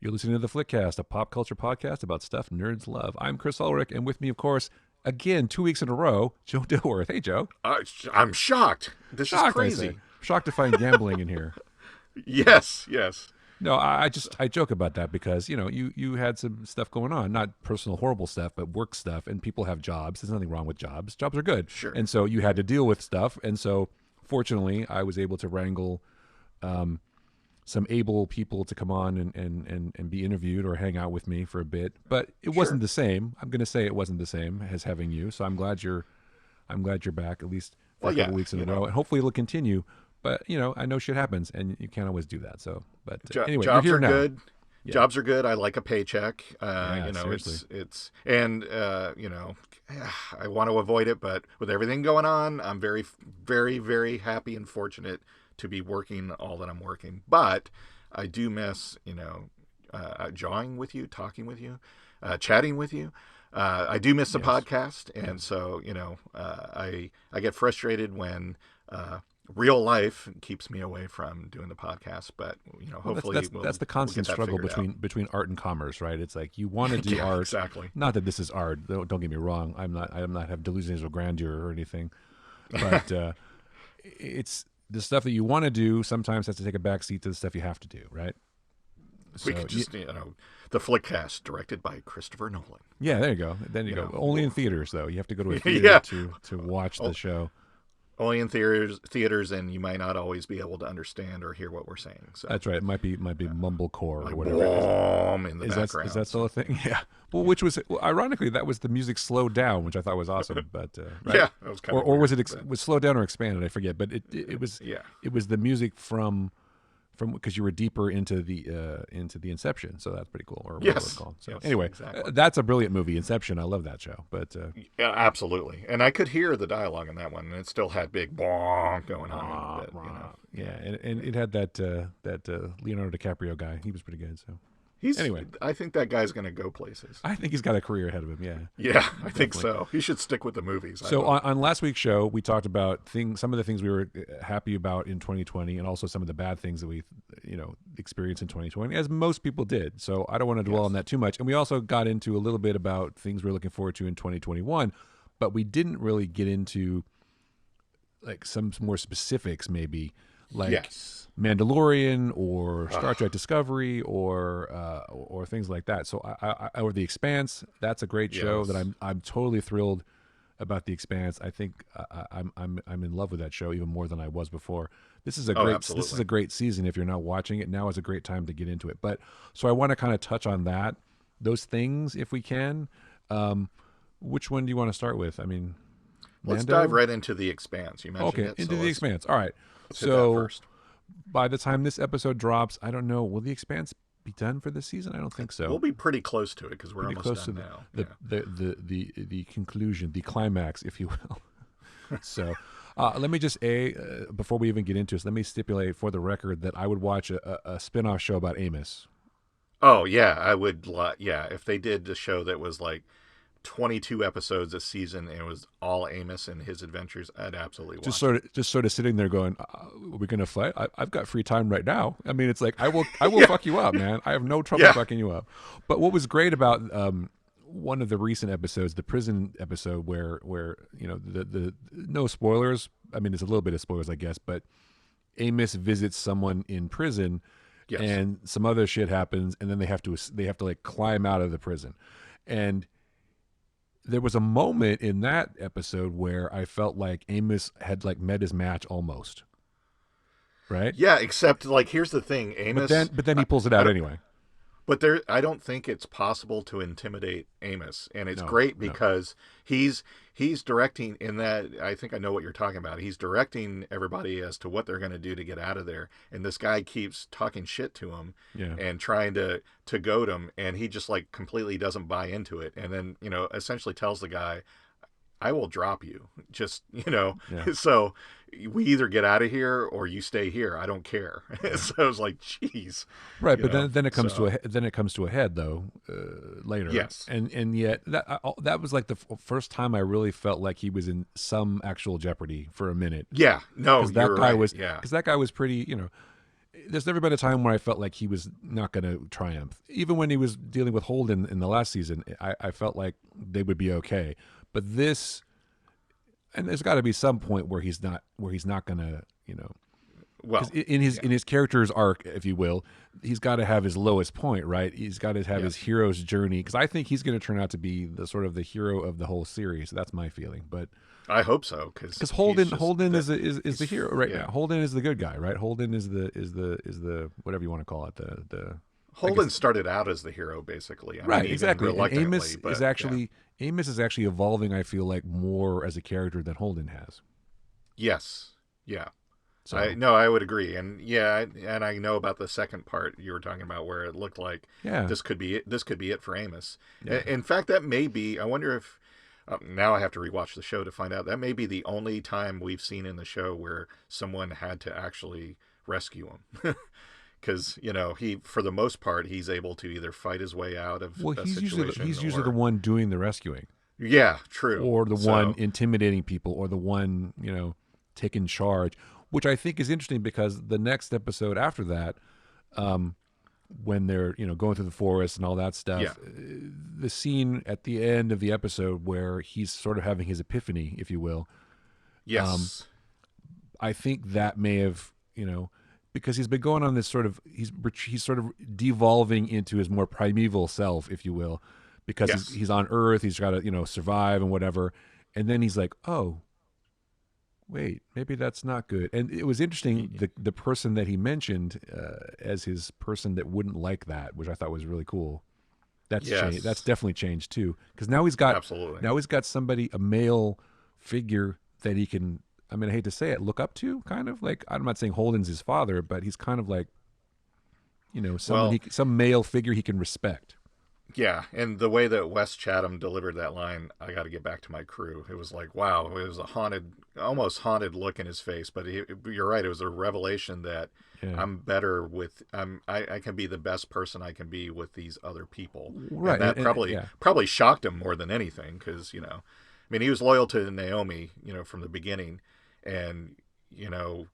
You're listening to The Flickcast, a pop culture podcast about stuff nerds love. I'm Chris Ulrich, and with me, of course, again, 2 weeks in a row, Joe Dilworth. Hey, Joe. I'm shocked. This is Shocked, I say. crazy. Shocked to find gambling in here. Yes, yes. No, I joke about that because, you had some stuff going on, not personal horrible stuff, but work stuff, and people have jobs. There's nothing wrong with jobs. Jobs are good. Sure. And so you had to deal with stuff. And so fortunately, I was able to wrangle some able people to come on and be interviewed or hang out with me for a bit. But it wasn't the same. I'm going to say it wasn't the same as having you. So I'm glad you're back, at least for a couple weeks in a row. And hopefully it'll continue. But, I know shit happens, and you can't always do that. So, but anyway, jobs you're are here now. good. Yeah. Jobs are good. I like a paycheck. Seriously. It's and I want to avoid it, but with everything going on, I'm very, very, very happy and fortunate to be working all that I'm working. But I do miss, jawing with you, talking with you, chatting with you. I do miss the podcast, and so I get frustrated when real life keeps me away from doing the podcast. But hopefully that's the constant struggle between art and commerce, right? It's like you want to do art. Exactly. Not that this is art. Don't get me wrong. I'm not have delusions of grandeur or anything, but it's the stuff that you want to do sometimes has to take a back seat to the stuff you have to do, right? We could just, the Flickcast, directed by Christopher Nolan. Yeah, there you go. Then you go. Only in theaters, though. You have to go to a theater to watch the show. Only in theaters, and you might not always be able to understand or hear what we're saying. So that's right. It might be mumblecore like or whatever. In the background. Is that still a thing? Yeah. Well, which was ironically that was the music slowed down, which I thought was awesome. But right? Yeah, that was kind of or was it was slowed down or expanded? I forget. But it was it was the music from because you were deeper into the Inception, so that's pretty cool. Or whatever it's called. So anyway, exactly. That's a brilliant movie, Inception. I love that show. But yeah, absolutely. And I could hear the dialogue in that one, and it still had big bong going on. Yeah, and it had that Leonardo DiCaprio guy. He was pretty good. So anyway, I think that guy's going to go places. I think he's got a career ahead of him. Yeah. Yeah, I think so. He should stick with the movies. So on last week's show, we talked about some of the things we were happy about in 2020, and also some of the bad things that we, experienced in 2020, as most people did. So I don't want to dwell on that too much. And we also got into a little bit about things we're looking forward to in 2021, but we didn't really get into like some more specifics, maybe like Mandalorian or Star Trek Discovery or things like that. So or The Expanse, that's a great show that I'm totally thrilled about. The Expanse. I think I'm in love with that show even more than I was before. This is a great season. If you're not watching it, now is a great time to get into it. But so I want to kind of touch on those things if we can. Which one do you want to start with? I mean, let's dive right into The Expanse. You mentioned it. Into The Expanse. All right. So by the time this episode drops, I don't know. Will The Expanse be done for this season? I don't think so. We'll be pretty close to it because we're almost close done to now. The conclusion, the climax, if you will. So let me just before we even get into this, let me stipulate for the record that I would watch a spin-off show about Amos. Oh yeah, I would. Yeah, if they did a show that was like 22 episodes a season and it was all Amos and his adventures, I'd absolutely watch just sort of sitting there going, are we gonna fight? I've got free time right now. I mean, it's like I will fuck you up, man. I have no trouble fucking you up. But what was great about one of the recent episodes, the prison episode, where the no spoilers. I mean, it's a little bit of spoilers, I guess, but Amos visits someone in prison, and some other shit happens, and then they have to like climb out of the prison, and there was a moment in that episode where I felt like Amos had like met his match almost. Right? Yeah, except like here's the thing, Amos. But then he pulls it out anyway. But I don't think it's possible to intimidate Amos, and it's great because he's directing in that. I think I know what you're talking about. He's directing everybody as to what they're going to do to get out of there, and this guy keeps talking shit to him and trying to goad him, and he just like completely doesn't buy into it, and then essentially tells the guy, I will drop you. Just, so we either get out of here or you stay here. I don't care. So I was like, geez. Right. But then it comes to a head though, later. Yes. And yet that was like the first time I really felt like he was in some actual jeopardy for a minute. Yeah. No, Because that guy was pretty, there's never been a time where I felt like he was not going to triumph. Even when he was dealing with Holden in the last season, I felt like they would be okay. But this, and there's got to be some point where he's not going to, Well, in his character's arc, if you will, he's got to have his lowest point, right? He's got to have his hero's journey, because I think he's going to turn out to be the sort of the hero of the whole series. That's my feeling, but I hope so, because Holden is the hero right now. Holden is the good guy, right? Holden is the whatever you want to call it. The Holden started out as the hero, basically. Right, exactly. And Amos but, is actually evolving, I feel like, more as a character than Holden has. Yes. Yeah. So I would agree, and I know about the second part you were talking about, where it looked like this could be it for Amos. Yeah. In fact, that may be. I wonder if now I have to rewatch the show to find out. That may be the only time we've seen in the show where someone had to actually rescue him, because he, for the most part, he's able to either fight his way out of a situation. He's usually the one doing the rescuing. Yeah, true. Or the one intimidating people, or the one taking charge. Which I think is interesting, because the next episode after that, when they're going through the forest and all that stuff, the scene at the end of the episode where he's sort of having his epiphany, if you will. Yes, I think that may have because he's been going on this sort of he's sort of devolving into his more primeval self, if you will, because he's on Earth, he's got to survive and whatever, and then he's like, oh, wait, maybe that's not good. And it was interesting, the person that he mentioned as his person that wouldn't like that, which I thought was really cool. That's changed. That's definitely changed too, because now he's got somebody, a male figure that he can. I mean, I hate to say it, look up to, kind of like. I'm not saying Holden's his father, but he's kind of like, some male figure he can respect. Yeah, and the way that Wes Chatham delivered that line, "I got to get back to my crew," it was like, wow, it was almost haunted look in his face. But you're right, it was a revelation that I'm better with. I can be the best person I can be with these other people. Right, and that probably shocked him more than anything, because I mean, he was loyal to Naomi, from the beginning, and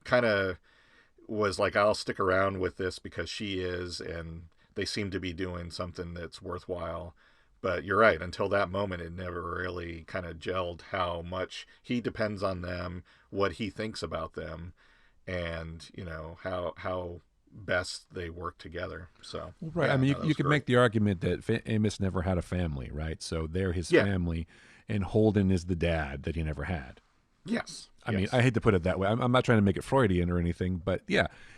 kind of was like, I'll stick around with this because she is, and they seem to be doing something that's worthwhile. But you're right, until that moment, it never really kind of gelled how much he depends on them, what he thinks about them, and how best they work together. So right, I mean, you could make the argument that Amos never had a family, right? So they're his family, and Holden is the dad that he never had. Yes. I mean, I hate to put it that way. I'm not trying to make it Freudian or anything, but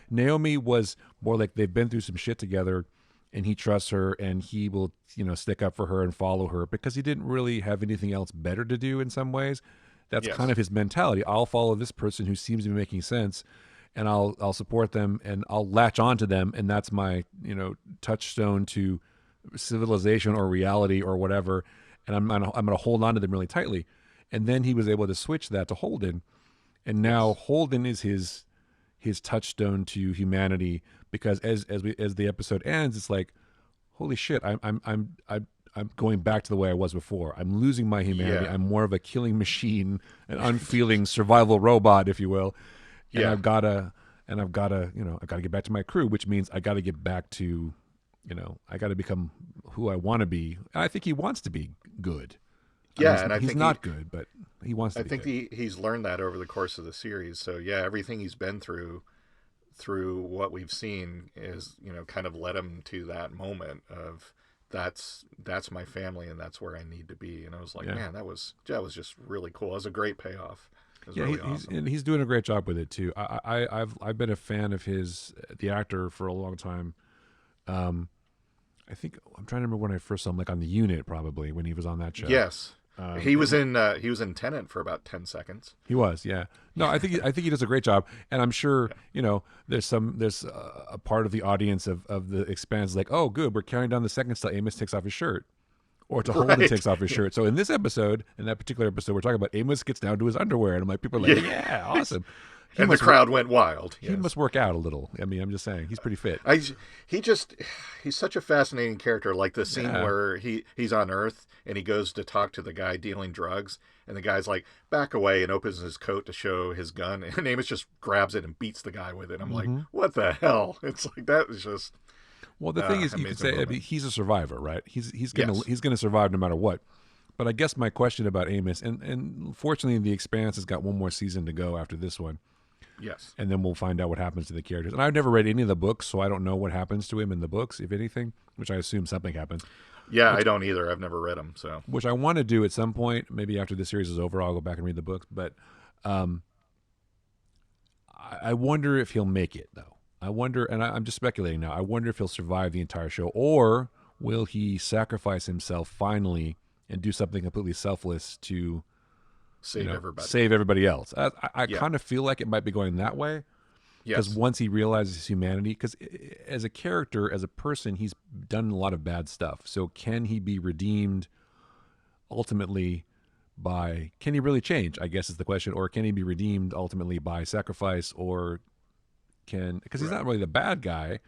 Naomi was more like they've been through some shit together, and he trusts her, and he will, stick up for her and follow her, because he didn't really have anything else better to do in some ways. That's kind of his mentality. I'll follow this person who seems to be making sense, and I'll support them, and I'll latch on to them, and that's my, touchstone to civilization or reality or whatever, and I'm going to hold on to them really tightly. And then he was able to switch that to Holden, and now Holden is his touchstone to humanity, because as the episode ends, it's like, holy shit, I'm going back to the way I was before. I'm losing my humanity. I'm more of a killing machine, an unfeeling survival robot, if you will. And I've gotta get back to my crew, which means I gotta get back to, I gotta become who I want to be. And I think he wants to be good. Yeah, he's not good, but he wants to be good. I think he's learned that over the course of the series. So everything he's been through what we've seen is, kind of led him to that moment of that's my family, and that's where I need to be. And I was like, man, that was just really cool. It was a great payoff. Really awesome. He's doing a great job with it too. I've been a fan of the actor for a long time. I think I'm trying to remember when I first saw him, like on The Unit, probably when he was on that show. Yes. He was in Tenet for about 10 seconds. He was, yeah. No, I think he does a great job, and I'm sure there's a part of the audience of the Expanse like, oh, good, we're carrying down the second till Amos takes off his shirt, or to Holden takes off his shirt. So in that particular episode, we're talking about Amos gets down to his underwear, and I'm like, people are like, yeah, awesome. And the crowd went wild. He must work out a little. I mean, I'm just saying, he's pretty fit. He's such a fascinating character. Like the scene where he's on Earth and he goes to talk to the guy dealing drugs, and the guy's like, back away, and opens his coat to show his gun, and Amos just grabs it and beats the guy with it. I'm like, what the hell? It's like, that is just. Well, the thing is, you can say, I mean, he's a survivor, right? He's gonna survive no matter what. But I guess my question about Amos, and fortunately, The Expanse has got one more season to go after this one. Yes. And then we'll find out what happens to the characters. And I've never read any of the books, so I don't know what happens to him in the books, if anything, which I assume something happens. Yeah, I don't either. I've never read them. So, which I want to do at some point. Maybe after the series is over, I'll go back and read the books. But I wonder if he'll make it, though. I wonder, and I'm just speculating now, I wonder if he'll survive the entire show, or will he sacrifice himself finally and do something completely selfless to save everybody else. I kind of feel like it might be going that way, because once he realizes his humanity, because as a character, as a person, he's done a lot of bad stuff. So can he be redeemed ultimately by, can he really change, I guess is the question, or can he be redeemed ultimately by sacrifice, or because he's not really the bad guy,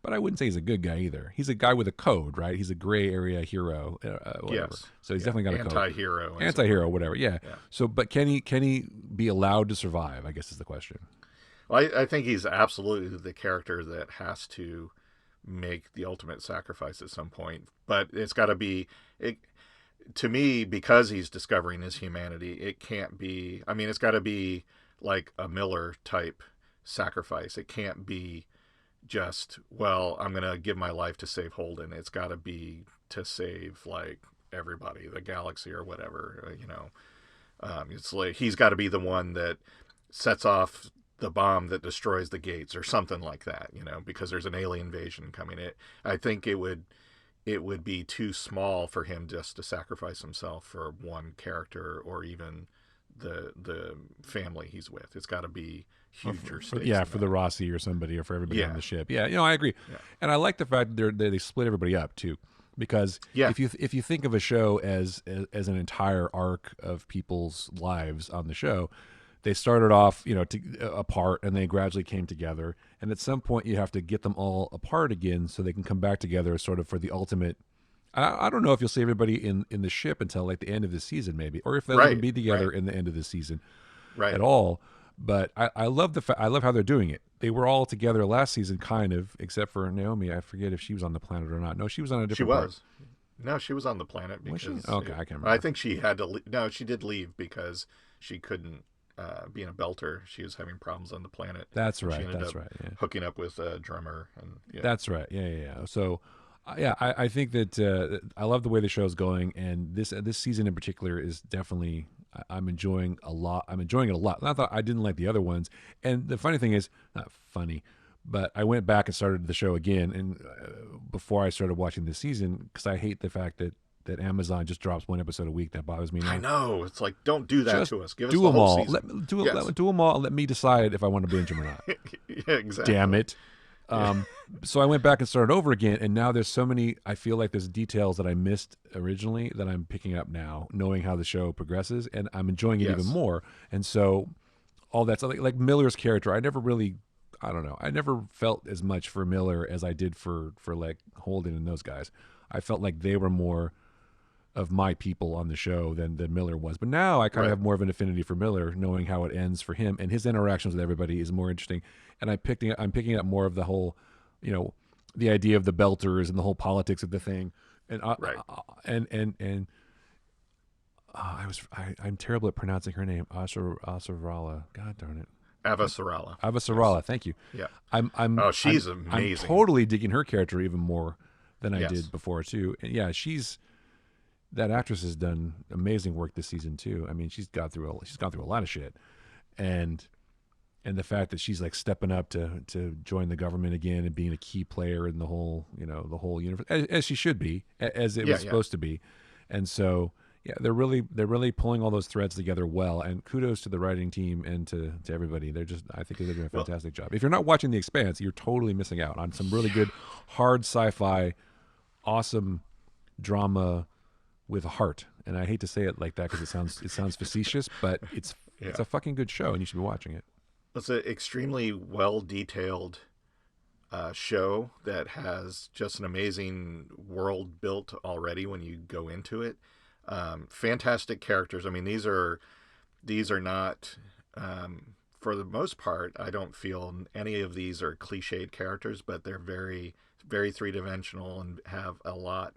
but I wouldn't say he's a good guy either. He's a guy with a code, right? He's a gray area hero, whatever. Yes. So he's definitely got a code. Anti-hero, whatever. Yeah. So, but can he be allowed to survive, I guess is the question. Well, I think he's absolutely the character that has to make the ultimate sacrifice at some point. But it's got to be, to me, because he's discovering his humanity, it can't be, I mean, it's got to be like a Miller type sacrifice. It can't be just, well, I'm going to give my life to save Holden. It's got to be to save like everybody, the galaxy or whatever, it's like he's got to be the one that sets off the bomb that destroys the gates or something like that, because there's an alien invasion coming. I think it would be too small for him just to sacrifice himself for one character or even the family he's with. It's got to be huger stakes. For the Rossi or somebody, or for everybody on the ship. Yeah, I agree. Yeah. And I like the fact that they split everybody up too, because if you think of a show as an entire arc of people's lives on the show, they started off apart and they gradually came together, and at some point you have to get them all apart again so they can come back together, sort of for the ultimate. I don't know if you'll see everybody in the ship until like the end of the season, maybe, or if they'll even be together in the end of the season, at all. But I love I love how they're doing it. They were all together last season, kind of, except for Naomi. I forget if she was on the planet or not. No, she was on a different. She was. No, she was on the planet because. Was she? Okay, I can't remember. I think she had to. No, she did leave because she couldn't. Being a belter, she was having problems on the planet. That's right. She ended up hooking up with a drummer, and that's right. Yeah. So, I think that I love the way the show's going, and this season in particular is definitely I'm enjoying a lot. I'm enjoying it a lot. I thought I didn't like the other ones, and the funny thing is, not funny, but I went back and started the show again, and before I started watching this season, because I hate the fact that Amazon just drops one episode a week. That bothers me now. I know. It's like, don't do that to us. Give us the whole all. season. Do them all. Let me decide if I want to binge them or not. Yeah, exactly. Damn it. So I went back and started over again, and now there's so many. I feel like there's details that I missed originally that I'm picking up now, knowing how the show progresses, and I'm enjoying it even more. And so all that's like Miller's character. I never felt as much for Miller as I did for like Holden and those guys. I felt like they were more of my people on the show than Miller was. But now I kind of have more of an affinity for Miller, knowing how it ends for him, and his interactions with everybody is more interesting. And I'm picking up more of the whole, the idea of the belters and the whole politics of the thing. And I'm terrible at pronouncing her name, Asarala. God darn it. Avasarala. Thank you. Yeah. She's amazing. I'm totally digging her character even more than I did before too. And that actress has done amazing work this season too. I mean, she's gone through a lot of shit, and the fact that she's like stepping up to join the government again and being a key player in the whole universe, as she should be, as it was supposed to be. And so they're really pulling all those threads together well. And kudos to the writing team and to everybody. I think they're doing a fantastic job. If you're not watching The Expanse, you're totally missing out on some really good hard sci-fi, awesome drama with a heart. And I hate to say it like that because it sounds facetious, but it's a fucking good show and you should be watching it. It's an extremely well detailed show that has just an amazing world built already when you go into it. Fantastic characters. I mean, these are not, for the most part, I don't feel any of these are cliched characters, but they're very, very three dimensional and have a lot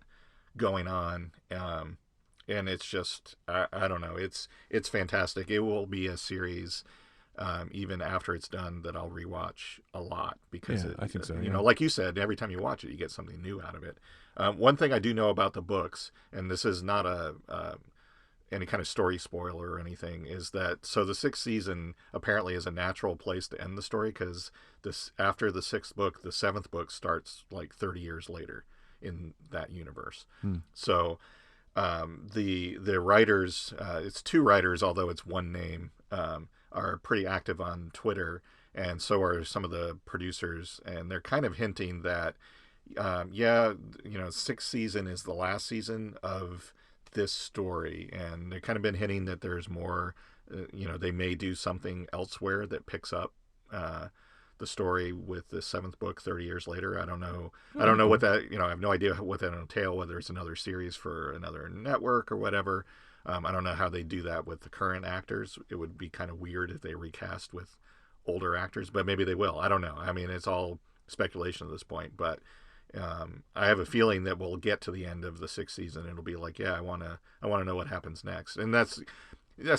going on. And it's just, I don't know, it's fantastic. It will be a series, even after it's done, that I'll rewatch a lot because Yeah, I think so. you Yeah. know, like you said, every time you watch it, you get something new out of it. One thing I do know about the books, and this is not a any kind of story spoiler or anything, is that so the sixth season apparently is a natural place to end the story because this after the sixth book, the seventh book starts like 30 years later in that universe. Hmm. So the writers, it's two writers, although it's one name, are pretty active on Twitter, and so are some of the producers, and they're kind of hinting that, yeah, you know, sixth season is the last season of this story, and they've kind of been hinting that there's more. You know, they may do something elsewhere that picks up. The story with the seventh book 30 years later. I don't know. Oh, I don't that'd be know what cool. that, you know, I have no idea what that entail, whether it's another series for another network or whatever. I don't know how they do that with the current actors. It would be kind of weird if they recast with older actors, but maybe they will. I don't know. I mean, it's all speculation at this point, but I have a feeling that we'll get to the end of the sixth season and it'll be like, yeah, I want to know what happens next. And that's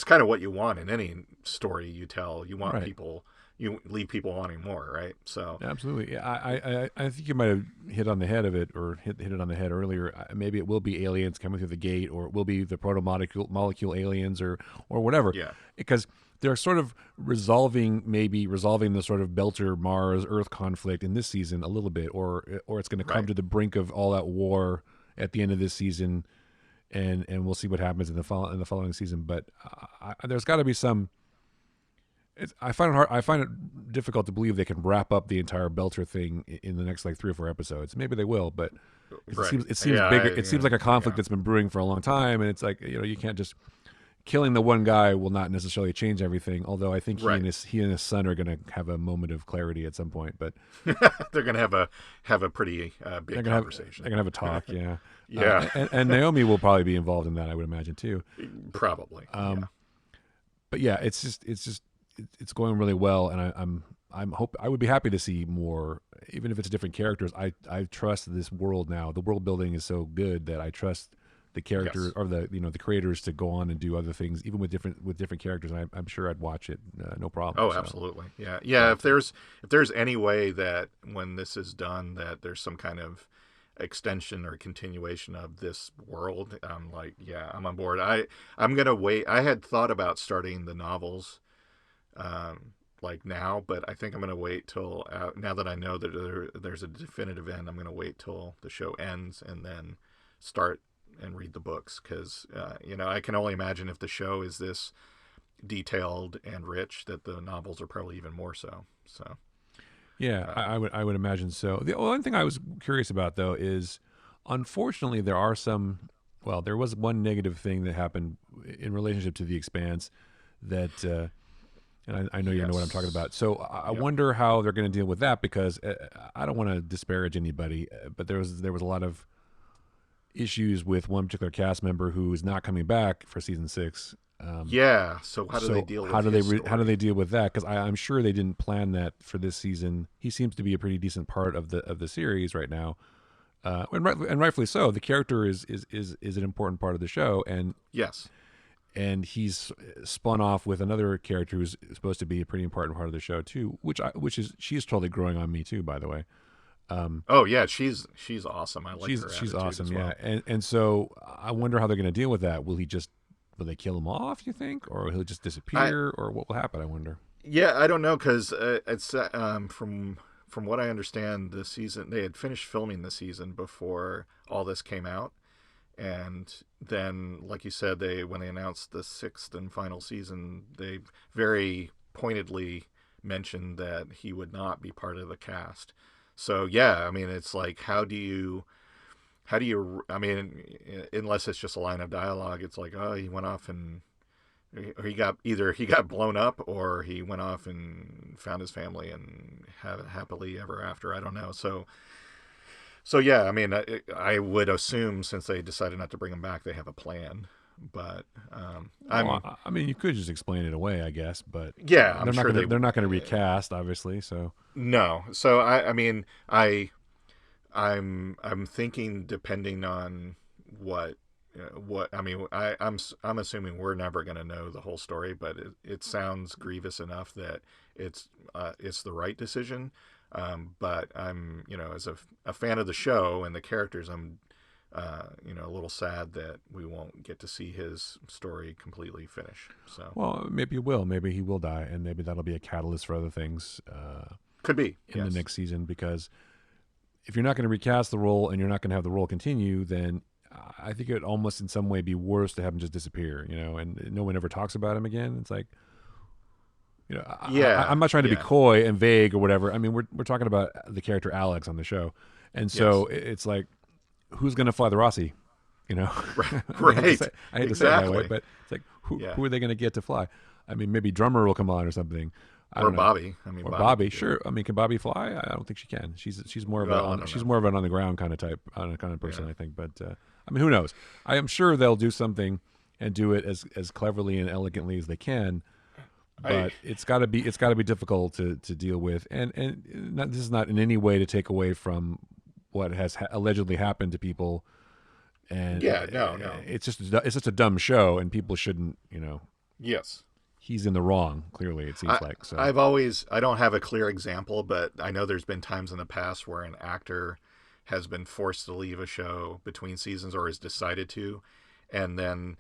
kind of what you want in any story you tell. You want Right. people, you leave people wanting more, right? So Absolutely. Yeah, I think you might have hit on the head of it, or hit it on the head earlier. Maybe it will be aliens coming through the gate, or it will be the proto molecule aliens, or whatever, yeah, because they're sort of maybe resolving the sort of Belter Mars Earth conflict in this season a little bit, or it's going to come right. to the brink of all that war at the end of this season, and we'll see what happens in the following season. But there's got to be some. I find it hard. I find it difficult to believe they can wrap up the entire Belter thing in the next like 3 or 4 episodes. Maybe they will, but because Right. it seems Yeah. bigger. It seems like a conflict Yeah. that's been brewing for a long time, and it's like, you can't just killing the one guy will not necessarily change everything. Although I think Right. he and his son are going to have a moment of clarity at some point, but They're gonna have a pretty they're big gonna have conversation. a talk. Yeah, Yeah. and Naomi will probably be involved in that. I would imagine too. Probably. Yeah. Um, but yeah, it's going really well, and I would be happy to see more, even if it's different characters. I trust this world now. The world building is so good that I trust the characters Yes. or the creators to go on and do other things, even with different characters. And I'm sure I'd watch it, no problem. Oh, So absolutely. Yeah. Yeah. yeah, If there's any way that when this is done that there's some kind of extension or continuation of this world, I'm like, yeah, I'm on board. I'm gonna wait. I had thought about starting the novels, like now, but I think I'm gonna wait till now that I know that there's a definitive end. I'm gonna wait till the show ends and then start and read the books because you know, I can only imagine if the show is this detailed and rich that the novels are probably even more so. So yeah, um, I would imagine so. The one thing I was curious about though is, unfortunately, there are some. Well, there was one negative thing that happened in relationship to the Expanse that. And I know you know what I'm talking yes, about. So I yep, wonder how they're going to deal with that, because I don't want to disparage anybody, but there was a lot of issues with one particular cast member who is not coming back for season 6. yeah. So how do they So deal with his how do they story? deal with that? Because I'm sure they didn't plan that for this season. He seems to be a pretty decent part of the series right now, and rightfully so. The character is an important part of the show, Yes. and he's spun off with another character who's supposed to be a pretty important part of the show too, which is she's totally growing on me too, by the way. Oh yeah, she's awesome. I like her She's attitude awesome, as yeah. well. And so I wonder how they're going to deal with that. Will they kill him off, you think, or he'll just I disappear, or what will happen? I wonder. Yeah, I don't know because it's from what I understand, the season they had finished filming the season before all this came out, and then like you said, they when they announced the sixth and final season, they very pointedly mentioned that he would not be part of the cast. So yeah, I mean, it's like how do you I mean, unless it's just a line of dialogue, it's like, oh, he went off and he got either he got blown up or he went off and found his family and had it happily ever after. I don't know. So yeah, I mean, I would assume since they decided not to bring him back, they have a plan. But I mean, you could just explain it away, I guess. But yeah, I'm sure they're not gonna recast, obviously. So no. So I mean, I'm thinking depending on what I mean, I'm assuming we're never going to know the whole story, but it sounds grievous enough that it's the right decision. But I'm, as a fan of the show and the characters, I'm a little sad that we won't get to see his story completely finish. So well, maybe maybe he will die, and maybe that'll be a catalyst for other things. Could be in the next season, because if you're not going to recast the role and you're not going to have the role continue, then I think it would almost in some way be worse to have him just disappear, and no one ever talks about him again. It's like, I'm not trying to be coy and vague or whatever. I mean, we're talking about the character Alex on the show, and so it's like, who's going to fly the Rossi? Right. I hate to say it that way, but it's like, who are they going to get to fly? I mean, maybe Drummer will come on or something. Or Bobby. Bobby, sure. I mean, can Bobby fly? I don't think she can. She's more of more of an on the ground kind of type, kind of person, I think. But I mean, who knows? I am sure they'll do something and do it as cleverly and elegantly as they can. But it's got to be difficult to deal with, and this is not in any way to take away from what has allegedly happened to people. And no, it's just a dumb show, and people shouldn't, Yes. He's in the wrong, clearly, it seems like. So I don't have a clear example, but I know there's been times in the past where an actor has been forced to leave a show between seasons or has decided to. And then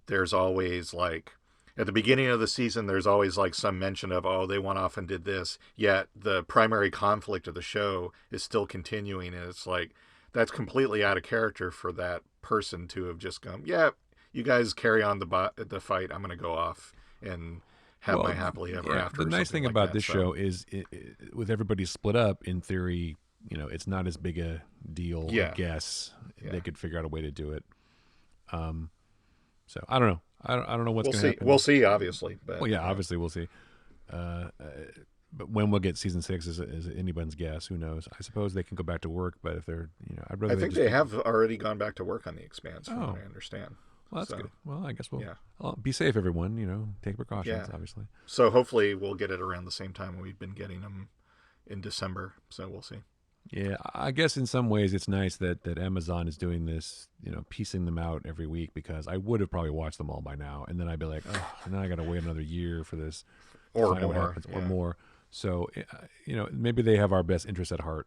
there's always at the beginning of the season, there's always some mention of, oh, they went off and did this. Yet the primary conflict of the show is still continuing. And it's like, that's completely out of character for that person to have just gone, yeah, you guys carry on the fight. I'm going to go off and have my happily ever after. The nice thing about this show is, with everybody split up, in theory, it's not as big a deal. I guess they could figure out a way to do it. So I don't know. I don't know what's going to happen. We'll see, obviously. But, obviously we'll see. But when we'll get season 6 is anyone's guess. Who knows? I suppose they can go back to work, but if they're, I'd rather. I think they have already gone back to work on the Expanse, from what I understand. Well, that's good. Well, I guess we'll be safe, everyone. Take precautions, obviously. So hopefully we'll get it around the same time we've been getting them in December. So we'll see. Yeah, I guess in some ways it's nice that Amazon is doing this, piecing them out every week, because I would have probably watched them all by now, and then I'd be like, oh, and then I got to wait another year for this, or more, or more. So, maybe they have our best interest at heart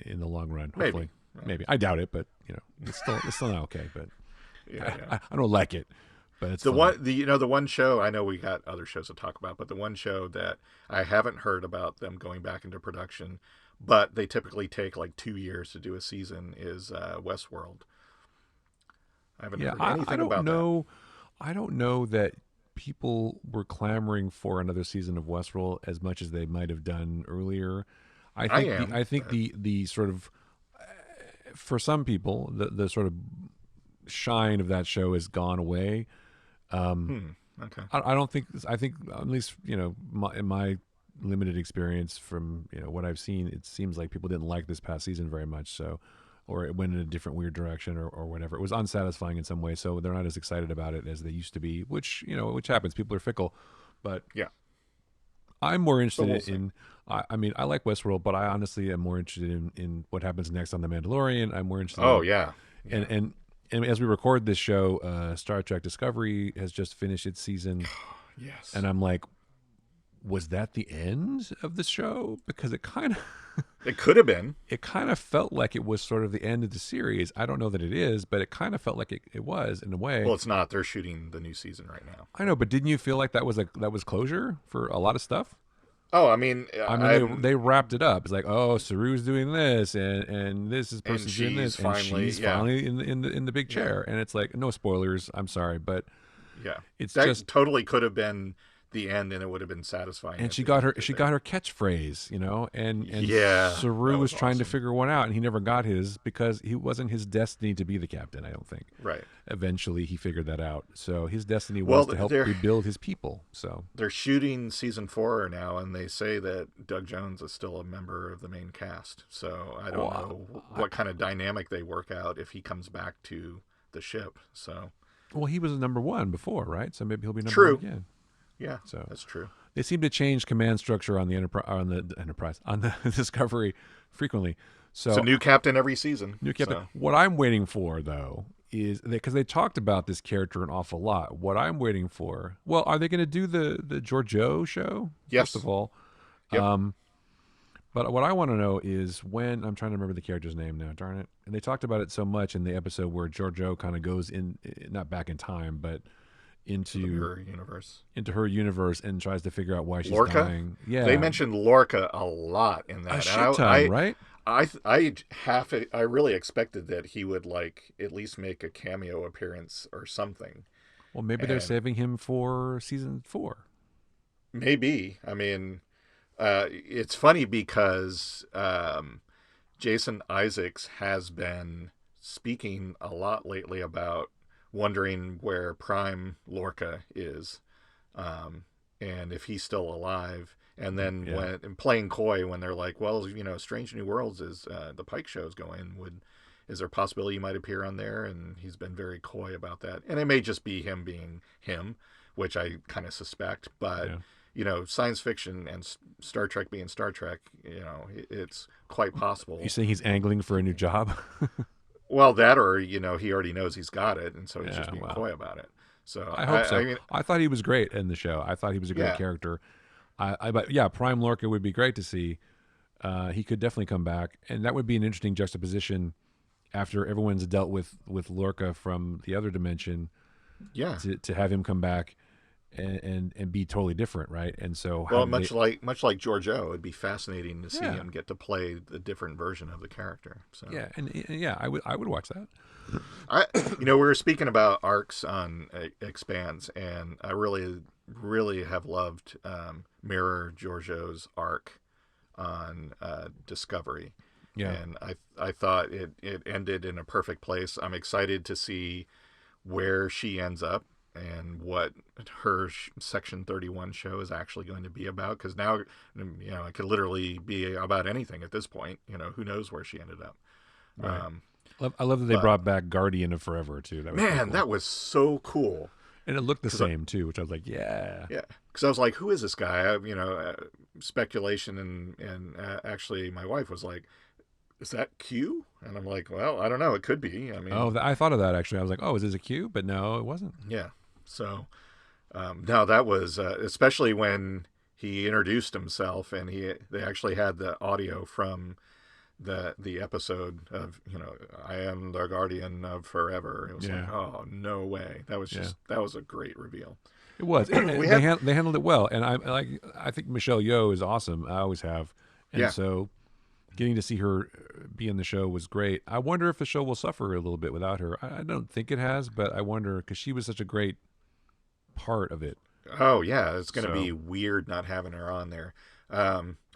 in the long run. Hopefully, maybe. I doubt it, but it's still not okay. But I don't like it. But it's the one show, I know we got other shows to talk about, but the one show that I haven't heard about them going back into production, but they typically take 2 years to do a season, is Westworld. I haven't heard anything about that. I don't know that people were clamoring for another season of Westworld as much as they might have done earlier. I think the sort of, for some people, the sort of shine of that show has gone away. Okay. I don't think. I think, at least in my limited experience from what I've seen, it seems like people didn't like this past season very much. So, or it went in a different weird direction, or whatever. It was unsatisfying in some way, so they're not as excited about it as they used to be. Which happens. People are fickle, but I'm more interested in. I mean, I like Westworld, but I honestly am more interested in what happens next on The Mandalorian. I'm more interested. And as we record this show, Star Trek Discovery has just finished its season. Yes. And I'm like, was that the end of the show? Because it kind of... It could have been. It kind of felt like it was sort of the end of the series. I don't know that it is, but it kind of felt like it was, in a way. Well, it's not. They're shooting the new season right now. I know, but didn't you feel like that was closure for a lot of stuff? Oh, I mean, they wrapped it up. It's like, oh, Saru's doing this, and this is person's doing this, and she's finally in the big chair, and it's like, no spoilers. I'm sorry, but it's that just totally could have been the end, and it would have been satisfying. And she got her catchphrase, and Yeah, Saru that was was trying to awesome. figure one out, and he never got his because he wasn't his destiny to be the captain, I don't think. Right. Eventually he figured that out. So his destiny Well, was to help rebuild his people. So they're shooting season 4 now, and they say that Doug Jones is still a member of the main cast. So I don't know what kind of dynamic they work out if he comes back to the ship. So well, he was number 1 before, right? So maybe he'll be number 1 true. again. Yeah, So that's true. they seem to change command structure on the Enterprise on the Discovery frequently. So It's a new captain every season. new captain. So. What I'm waiting for though is because they talked about this character an awful lot. What I'm waiting for, well, are they going to do the Giorgio show? Yes. First of all, Yep. but what I want to know is when I'm trying to remember the character's name now. Darn it! And they talked about it so much in the episode where Giorgio kind of goes in, not back in time, but into her universe and tries to figure out why she's Lorca? dying. Yeah, they mentioned Lorca a lot in that. A shit ton, right? I really expected that he would at least make a cameo appearance or something. Well, maybe they're saving him for season 4. Maybe. I mean, it's funny because Jason Isaacs has been speaking a lot lately about wondering where Prime Lorca is, and if he's still alive. And then when playing coy when they're like, well, Strange New Worlds is the Pike show's going. Is there a possibility you might appear on there? And he's been very coy about that. And it may just be him being him, which I kind of suspect. But science fiction and Star Trek being Star Trek, it's quite possible. You saying he's angling for a new job? Well, that or he already knows he's got it, and so he's just being coy about it. So I hope so. I thought he was great in the show. I thought he was a great character. But Prime Lorca would be great to see. He could definitely come back, and that would be an interesting juxtaposition after everyone's dealt with Lorca from the other dimension. Yeah, to have him come back and be totally different, right? And so, much like Giorgio, it'd be fascinating to see him get to play the different version of the character. So I would watch that. We were speaking about arcs on Expanse, and I really have loved Mirror Giorgio's arc on Discovery. Yeah. And I thought it ended in a perfect place. I'm excited to see where she ends up and what her Section 31 show is actually going to be about, because now it could literally be about anything at this point. Who knows where she ended up. Right. I love that they brought back Guardian of Forever too. That was cool. That was so cool. And it looked the same too, which I was like, yeah. Because I was like, who is this guy? Speculation, and actually my wife was like, is that Q? And I'm like, well, I don't know. It could be. I mean, I thought of that actually. I was like, oh, is this a Q? But no, it wasn't. Yeah. So, no, that was especially when he introduced himself, and they actually had the audio from the episode of I am the Guardian of Forever. It was like, oh, no way. That was that was a great reveal. It was. They handled it well, and I think Michelle Yeoh is awesome. I always have, and so getting to see her be in the show was great. I wonder if the show will suffer a little bit without her. I don't think it has, but I wonder, because she was such a great part of it. Oh yeah, it's going to be weird not having her on there.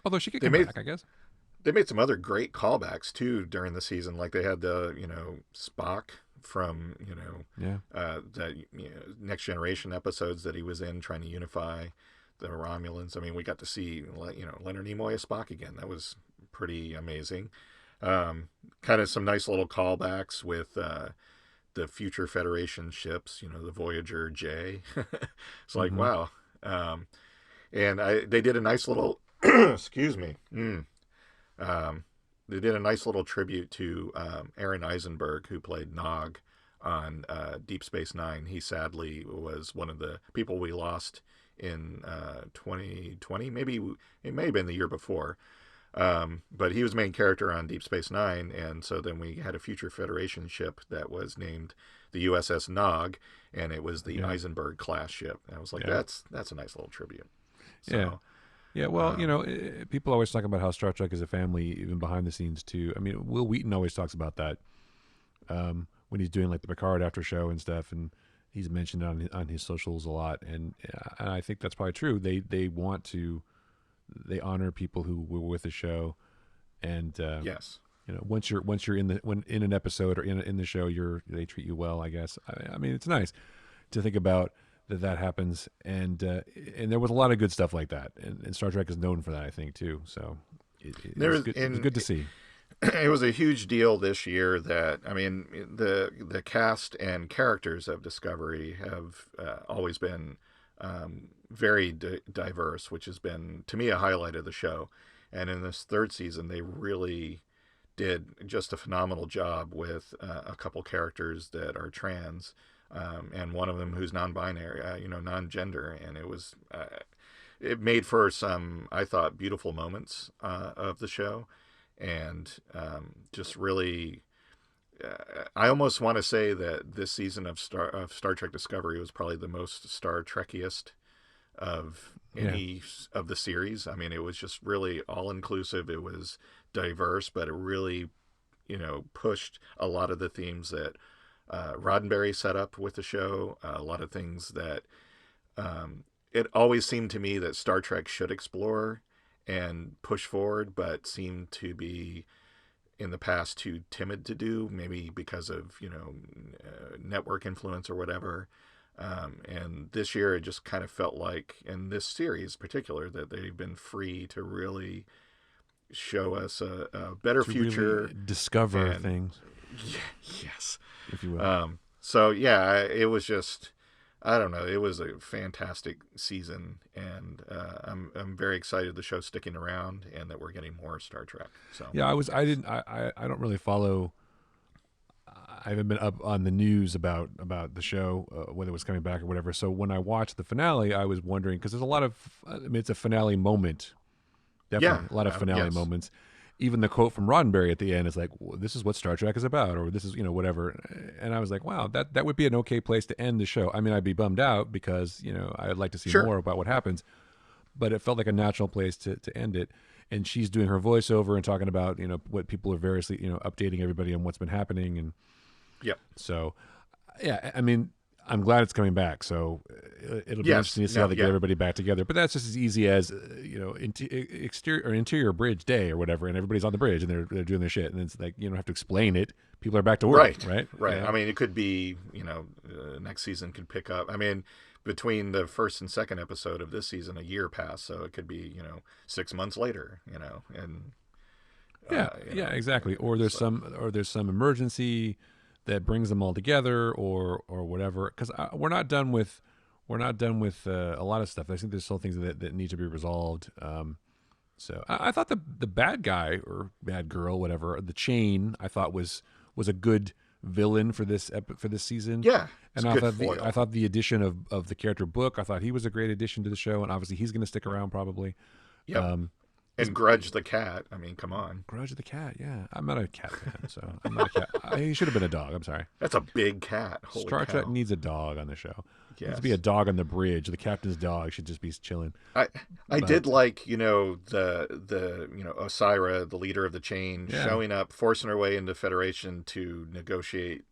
Although she could come back, I guess. They made some other great callbacks too during the season. Like they had the Spock from the Next Generation episodes that he was in, trying to unify the Romulans. I mean, we got to see Leonard Nimoy as Spock again. That was pretty amazing. Kind of some nice little callbacks with the future Federation ships. The Voyager J. It's like wow. And they did a nice little excuse me. They did a nice little tribute to Aaron Eisenberg, who played Nog on Deep Space Nine. He sadly was one of the people we lost in 2020. Maybe it may have been the year before. But he was main character on Deep Space Nine, and so then we had a future Federation ship that was named the USS Nog, and it was the Eisenberg class ship. And I was like, that's a nice little tribute. So, yeah. Well, people always talk about how Star Trek is a family, even behind the scenes too. I mean, Will Wheaton always talks about that when he's doing like the Picard after show and stuff, and he's mentioned on his socials a lot, and I think that's probably true. They want to they honor people who were with the show, and Yes. once you're in an episode or in the show, they treat you well. I guess. I mean, it's nice to think about that happens, and there was a lot of good stuff like that, and Star Trek is known for that, I think, too. So it was good. It was good to see. It was a huge deal this year that, I mean, the cast and characters of Discovery have always been very diverse, which has been, to me, a highlight of the show. And in this third season, they really did just a phenomenal job with a couple characters that are trans, and one of them who's non-binary, non-gender, and it made for some, I thought, beautiful moments of the show, and just really, I almost want to say that this season of Star Trek Discovery was probably the most Star Trekiest of any of the series. I mean, it was just really all inclusive. It was diverse, but it really, pushed a lot of the themes that Roddenberry set up with the show. A lot of things that it always seemed to me that Star Trek should explore and push forward, but seemed to be in the past too timid to do, maybe because of network influence or whatever. And this year it just kind of felt like, in this series in particular, that they've been free to really show us a better future, really discover things. Yes, if you will. So yeah, it was just, I don't know, it was a fantastic season, and I'm very excited the show's sticking around and that we're getting more Star Trek. So yeah, I don't really follow. I haven't been up on the news about the show, whether it was coming back or whatever. So when I watched the finale, I was wondering, because there's a lot of, it's a finale moment. Definitely a lot of finale moments. Even the quote from Roddenberry at the end is like, well, "This is what Star Trek is about," or "This is whatever." And I was like, "Wow, that would be an okay place to end the show." I mean, I'd be bummed out because I'd like to see more about what happens, but it felt like a natural place to end it. And she's doing her voiceover and talking about what people are variously updating everybody on what's been happening, and so yeah, I mean, I'm glad it's coming back. So it'll be interesting to see how they get everybody back together. But that's just as easy as exterior or interior bridge day or whatever, and everybody's on the bridge and they're doing their shit, and it's like you don't have to explain it. People are back to work, right? I mean, it could be next season could pick up. I mean, between the first and second episode of this season, a year passed, so it could be 6 months later, and exactly. Or there's some emergency that brings them all together, or whatever. Because we're not done with a lot of stuff. I think there's still things that need to be resolved. So I thought the bad guy or bad girl, whatever, the Chain, I thought was a good villain for this season. Yeah, and I thought the addition of the character Book, I thought he was a great addition to the show, and obviously he's going to stick around probably. Yeah. And Grudge the cat. I mean, come on. Grudge the cat. Yeah, I'm not a cat fan, so I'm not a cat. He should have been a dog. I'm sorry. That's a big cat. Holy Star cow. Trek needs a dog on the show. Yes. There needs to be a dog on the bridge. The captain's dog should just be chilling. I did like the Osira, the leader of the Chain, showing up, forcing her way into Federation to negotiate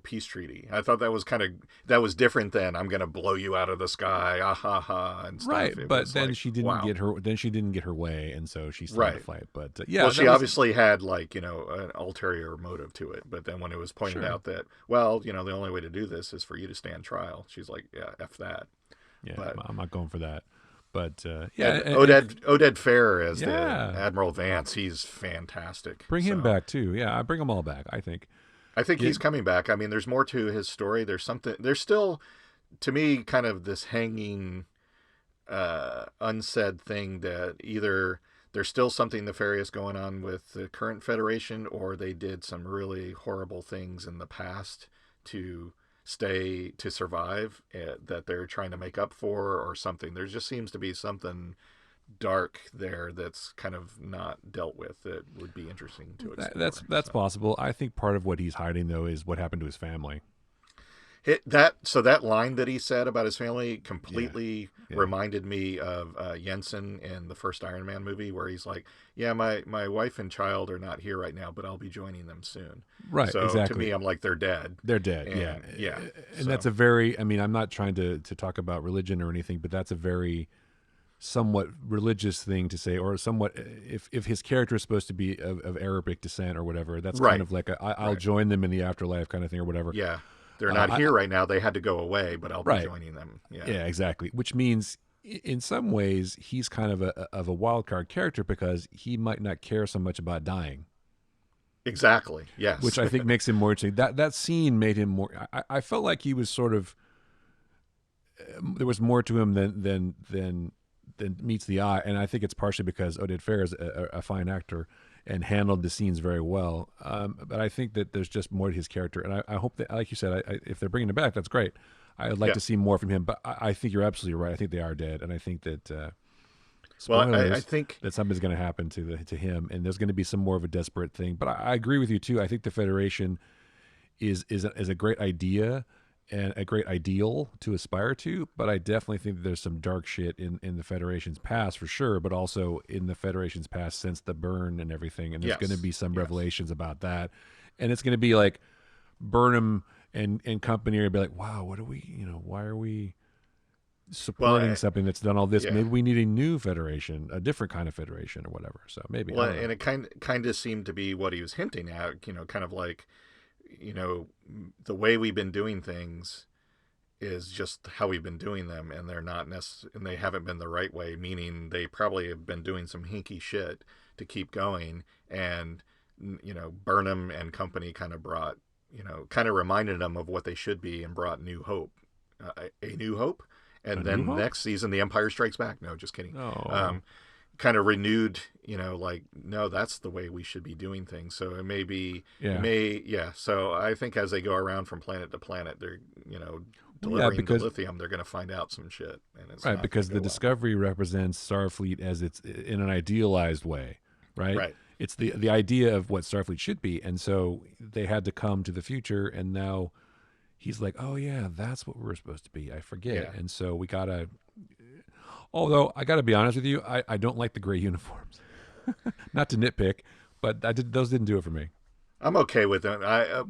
peace treaty. I thought that was different than "I'm going to blow you out of the sky," and stuff. Right, but then she didn't get her way, and so she started to fight. But she obviously had an ulterior motive to it. But then when it was pointed out that the only way to do this is for you to stand trial, she's like, yeah, F that. Yeah, but I'm not going for that. But Oded Fehr as the Admiral Vance, he's fantastic. Bring him back too. Yeah, I bring them all back. I think he's coming back. I mean, there's more to his story. There's still, to me, kind of this hanging, unsaid thing that either there's still something nefarious going on with the current Federation, or they did some really horrible things in the past to survive, that they're trying to make up for, or something. There just seems to be something dark there that's kind of not dealt with that would be interesting to explore. That's possible. I think part of what he's hiding, though, is what happened to his family. That line that he said about his family Yeah, completely yeah, reminded me of Jensen in the first Iron Man movie, where he's like, "Yeah, my wife and child are not here right now, but I'll be joining them soon." right, So to exactly. me, I'm like, they're dead, They're dead. Yeah, and yeah, and that's so a very. I mean, I'm not trying to talk about religion or anything, but that's a very somewhat religious thing to say, or somewhat if his character is supposed to be of Arabic descent or whatever, that's kind right, of like I'll right, join them in the afterlife kind of thing or whatever. yeah, they're not I here right now. They had to go away, but I'll be right, joining them. Yeah, yeah, exactly. Which means in some ways he's kind of a wild card character because he might not care so much about dying, exactly. which Yes, I think makes him more interesting. That scene made him more. I felt like he was sort of there was more to him than meets the eye, and I think it's partially because Oded Fehr is a fine actor and handled the scenes very well. But I think that there's just more to his character, and I hope that, like you said, if they're bringing him back, that's great. I'd like yeah. to see more from him, but I think you're absolutely right. I think they are dead, and I think that Well, I spoilers think that something's going to happen to him, and there's going to be some more of a desperate thing. But I agree with you too. I think the Federation is a great idea and a great ideal to aspire to, but I definitely think that there's some dark shit in the Federation's past for sure, but also in the Federation's past since the burn and everything. And there's going to yes, be some yes. revelations about that, and it's going to be like Burnham and company are going to be like, wow, what are we, why are we Well, supporting something that's done all this? yeah. Maybe we need a new Federation, a different kind of Federation or whatever. So maybe I Well, don't know. and it kind of seemed to be what he was hinting at. Kind of like, you know, the way we've been doing things is just how we've been doing them, and they're not and they haven't been the right way. Meaning they probably have been doing some hinky shit to keep going, and Burnham and company kind of brought, kind of reminded them of what they should be and brought new hope, a new hope. A And new then hope? next season, The Empire Strikes Back. No, just kidding. Oh, Kind of renewed, like, no, that's the way we should be doing things. So yeah. yeah. So I think as they go around from planet to planet, they're, Well, yeah, delivering the because lithium, they're going to find out some shit, and it's right, not going because to the go well. Discovery represents Starfleet as it's in an idealized way, right? Right. It's the idea of what Starfleet should be, and so they had to come to the future, and now he's like, oh yeah, that's what we're supposed to be. I forget, Yeah. and so we gotta. Although I gotta be honest with you, I don't like the gray uniforms. Not to nitpick, but those didn't do it for me. I'm okay with it.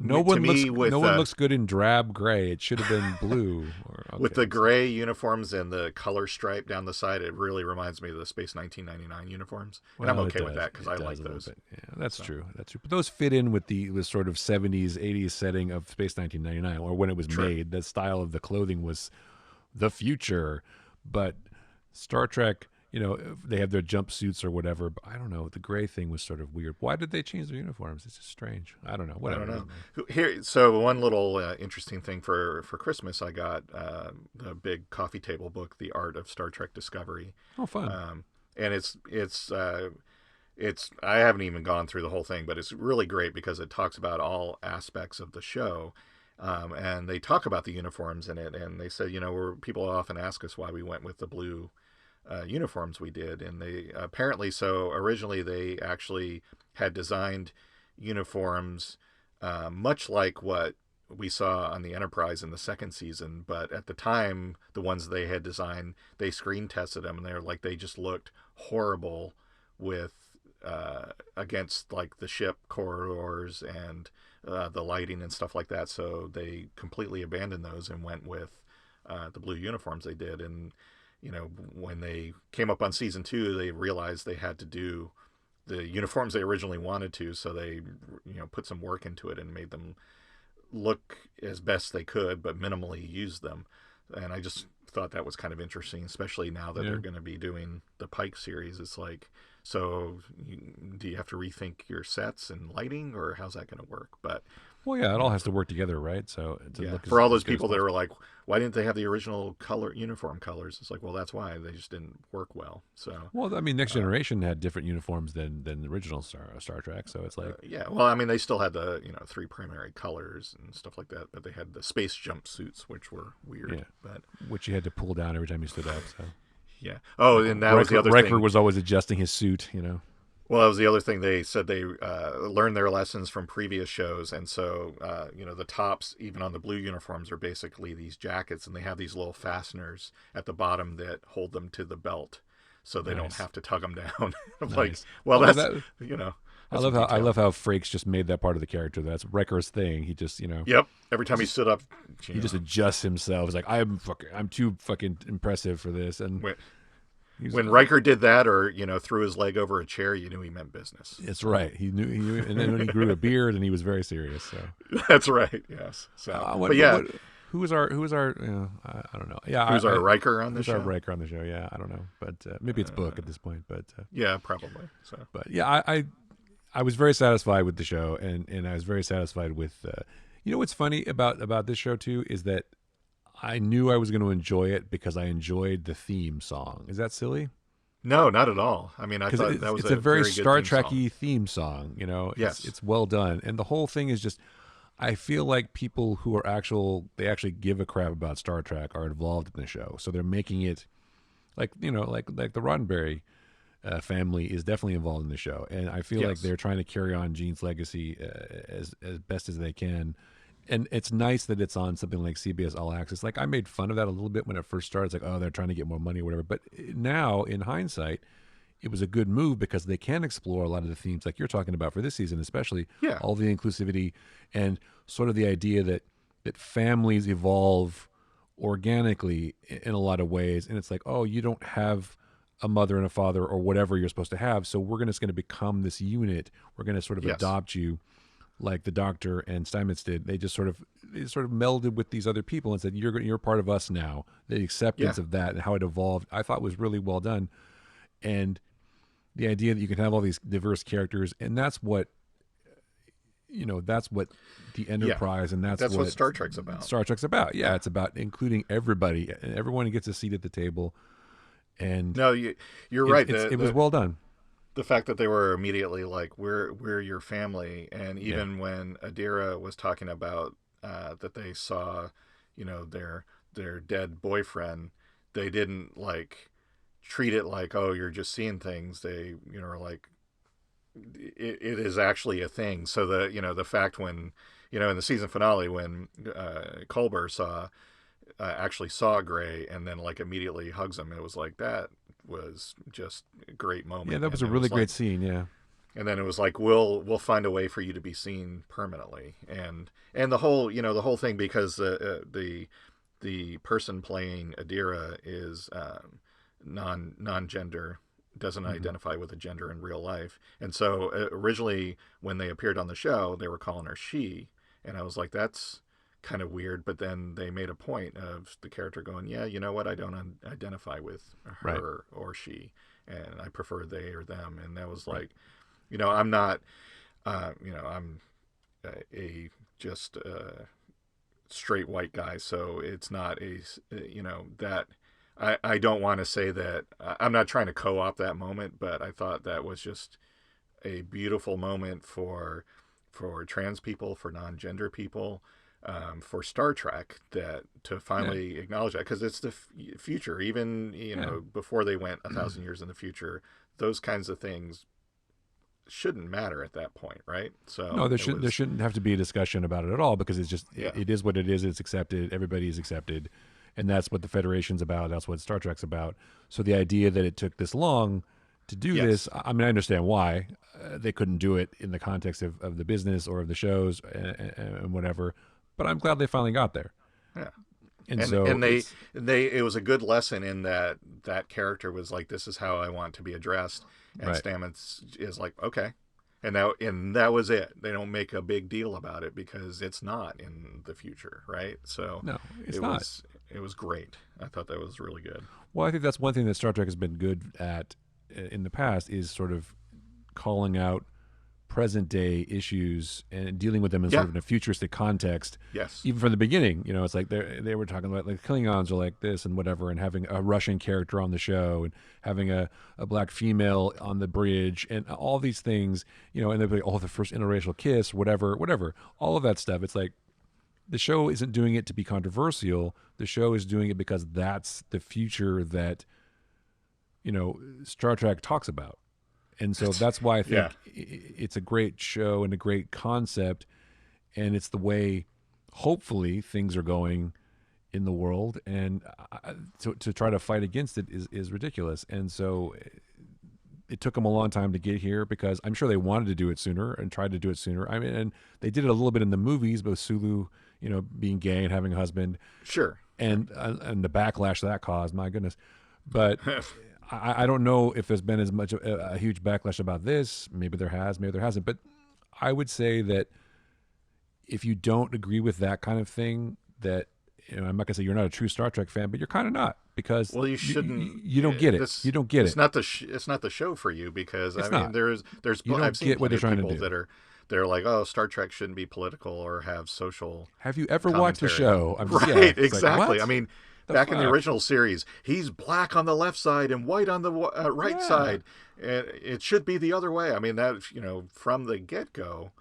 No To one looks me, no one looks good in drab gray. It should have been blue. Or with okay, the so gray uniforms and the color stripe down the side, it really reminds me of the Space 1999 uniforms, and I'm well, it okay with does. that because It I does like a little those. bit. Yeah, that's So true. That's true. But those fit in with the sort of 70s, 80s setting of Space 1999, or when it was true. made. The style of the clothing was the future. But Star Trek, they have their jumpsuits or whatever. But I don't know. The gray thing was sort of weird. Why did they change their uniforms? It's just strange. I don't know. I Whatever. don't It know. doesn't matter. Here, so one little interesting thing for Christmas, I got the big coffee table book, The Art of Star Trek Discovery, Oh, fun. and it's I haven't even gone through the whole thing, but it's really great because it talks about all aspects of the show. And they talk about the uniforms in it, and they said, people often ask us why we went with the blue uniforms we did, and they apparently, so originally they actually had designed uniforms much like what we saw on the Enterprise in the second season, but at the time the ones they had designed, they screen tested them, and they were like, they just looked horrible with against like the ship corridors and the lighting and stuff like that, so they completely abandoned those and went with the blue uniforms they did. And when they came up on season 2, they realized they had to do the uniforms they originally wanted to, so they put some work into it and made them look as best they could, but minimally use them. And I just thought that was kind of interesting, especially now that Yeah. they're going to be doing the Pike series. It's like, so do you have to rethink your sets and lighting, or how's that going to work? But Well, yeah, it all has to work together, right? So to yeah, look for all as those good as people that possible. were like, why didn't they have the original uniform colors? It's like, well, that's why they just didn't work well. So Well, I mean, Next uh, Generation had different uniforms than the original Star Trek, so it's like, yeah, well, I mean, they still had the 3 primary colors and stuff like that, but they had the space jumpsuits, which were weird. yeah, But which you had to pull down every time you stood up. So yeah. Oh, and that was the other Riker thing. was always adjusting his suit. Well, that was the other thing. They said they learned their lessons from previous shows, and so the tops, even on the blue uniforms, are basically these jackets, and they have these little fasteners at the bottom that hold them to the belt, so they don't have to tug them down. I'm like, well, Although that's that, that's a I love detail. how Frakes just made that part of the character. That's Wrecker's thing. He just Yep. Every time he stood up, he just adjusts himself. He's like, I'm too fucking impressive for this, and when, he's when Riker did that, or threw his leg over a chair, you knew he meant business. it's right. He knew, and then when he grew a beard, and he was very serious. So That's right. Yes. So, but yeah, who was our I don't know. Yeah, who's our Riker on the show? Who's our Riker on the show? Yeah, I don't know, but maybe it's Book at this point. But yeah, probably. So, but yeah, I was very satisfied with the show, and I was very satisfied with. What's funny about this show too is that I knew I was going to enjoy it because I enjoyed the theme song. Is that silly? No, not at all. I mean, I thought that was it's a very Star Trek-y theme song. Yes, it's well done, and the whole thing is just. I feel like people who are they actually give a crap about Star Trek are involved in the show, so they're making it like the Roddenberry family is definitely involved in the show, and I feel like they're trying to carry on Gene's legacy as best as they can. And it's nice that it's on something like CBS All Access. Like I made fun of that a little bit when it first started. It's like, oh, they're trying to get more money or whatever. But now, in hindsight, it was a good move because they can explore a lot of the themes like you're talking about for this season, especially all the inclusivity and sort of the idea that families evolve organically in a lot of ways. And it's like, oh, you don't have a mother and a father or whatever you're supposed to have. So we're just going to become this unit. We're going to sort of adopt you like the Doctor and Steinmetz did. They sort of melded with these other people and said, you're part of us now. The acceptance of that and how it evolved, I thought was really well done. And the idea that you can have all these diverse characters, and that's what the Enterprise, and that's what Star Trek's about. Star Trek's about. Yeah, it's about including everybody, and everyone gets a seat at the table. And no, you're right. It was well done. The fact that they were immediately like, we're your family, and even when Adira was talking about that they saw, their dead boyfriend, they didn't like treat it like, oh, you're just seeing things. They are like, it is actually a thing. So the fact when in the season finale when Culber actually saw Gray and then like immediately hugs him, it was like that was just a great moment. Yeah, that was a really great scene. Yeah. And then it was like, we'll find a way for you to be seen permanently, and the whole the whole thing, because the person playing Adira is non-gender, doesn't identify with a gender in real life, and so originally when they appeared on the show, they were calling her she, and I was like, that's kind of weird. But then they made a point of the character going, yeah, you know what, I don't identify with her or she, and I prefer they or them, and that was like, I'm not, I'm a just straight white guy, so it's not that I don't want to say that I'm not trying to co-opt that moment, but I thought that was just a beautiful moment for trans people, for non-gender people, for Star Trek, that to finally acknowledge that, because it's the future. Even before they went 1,000 years in the future, those kinds of things shouldn't matter at that point, right? So no, there shouldn't have to be a discussion about it at all, because it's just it is what it is. It's accepted. Everybody is accepted, and that's what the Federation's about. That's what Star Trek's about. So the idea that it took this long to do this, I mean, I understand why they couldn't do it in the context of the business or of the shows and whatever. But I'm glad they finally got there. Yeah. And so it was a good lesson in that character was like, this is how I want to be addressed. And Stamets is like, okay. And that was it. They don't make a big deal about it because it's not in the future, right? So no, it was great. I thought that was really good. Well, I think that's one thing that Star Trek has been good at in the past, is sort of calling out present day issues and dealing with them in sort of in a futuristic context. Yes. Even from the beginning, it's like they were talking about like Klingons are like this and whatever, and having a Russian character on the show and having a black female on the bridge and all these things, and they're like, oh, the first interracial kiss, whatever, all of that stuff. It's like the show isn't doing it to be controversial. The show is doing it because that's the future that, Star Trek talks about. And so that's why I Yeah. think it's a great show and a great concept, and it's the way hopefully things are going in the world, and to try to fight against it is ridiculous. And so it took them a long time to get here because I'm sure they wanted to do it sooner and tried to do it sooner. I mean, and they did it a little bit in the movies, but Sulu, being gay and having a husband, Sure. and the backlash that caused, my goodness. But I don't know if there's been as much a huge backlash about this. Maybe there has, maybe there hasn't. But I would say that if you don't agree with that kind of thing, that I'm not gonna say you're not a true Star Trek fan, but you're kind of not, because Well, you shouldn't. you don't get it. You don't get it's it. Not it's not the show for you, because It's I mean not. there's You don't I've seen get what plenty they're of trying to people do. they're like, oh, Star Trek shouldn't be political or have social. Have you ever watched the commentary. show? Right, it's exactly. Like, what? I mean, The back in the fuck? original series, he's black on the left side and white on the right Yeah. side, and it should be the other way. I mean, that from the get go,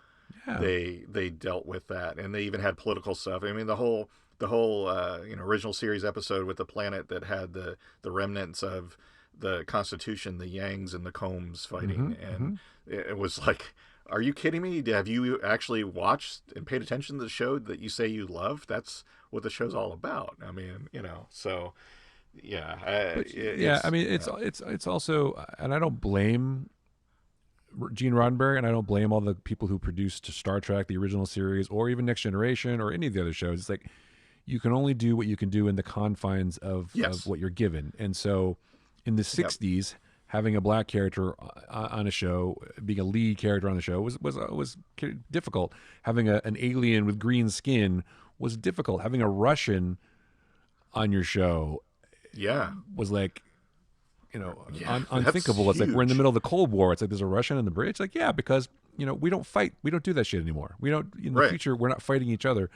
Yeah. they dealt with that, and they even had political stuff. I mean, the whole original series episode with the planet that had the remnants of the Constitution, the Yangs and the Combs fighting, and it was like, are you kidding me? Have you actually watched and paid attention to the show that you say you love? That's what the show's all about. I mean, so yeah, I mean, it's also, and I don't blame Gene Roddenberry, and I don't blame all the people who produced Star Trek, the original series, or even Next Generation, or any of the other shows. It's like you can only do what you can do in the confines of what you're given. And so, in the '60s, having a black character on a show, being a lead character on the show, was difficult. Having an alien with green skin was difficult. Having a Russian on your show, was like, unthinkable. It's like we're in the middle of the Cold War. It's like there's a Russian in the bridge. Like, yeah, because we don't fight. We don't do that shit anymore. We don't. In the future, we're not fighting each other.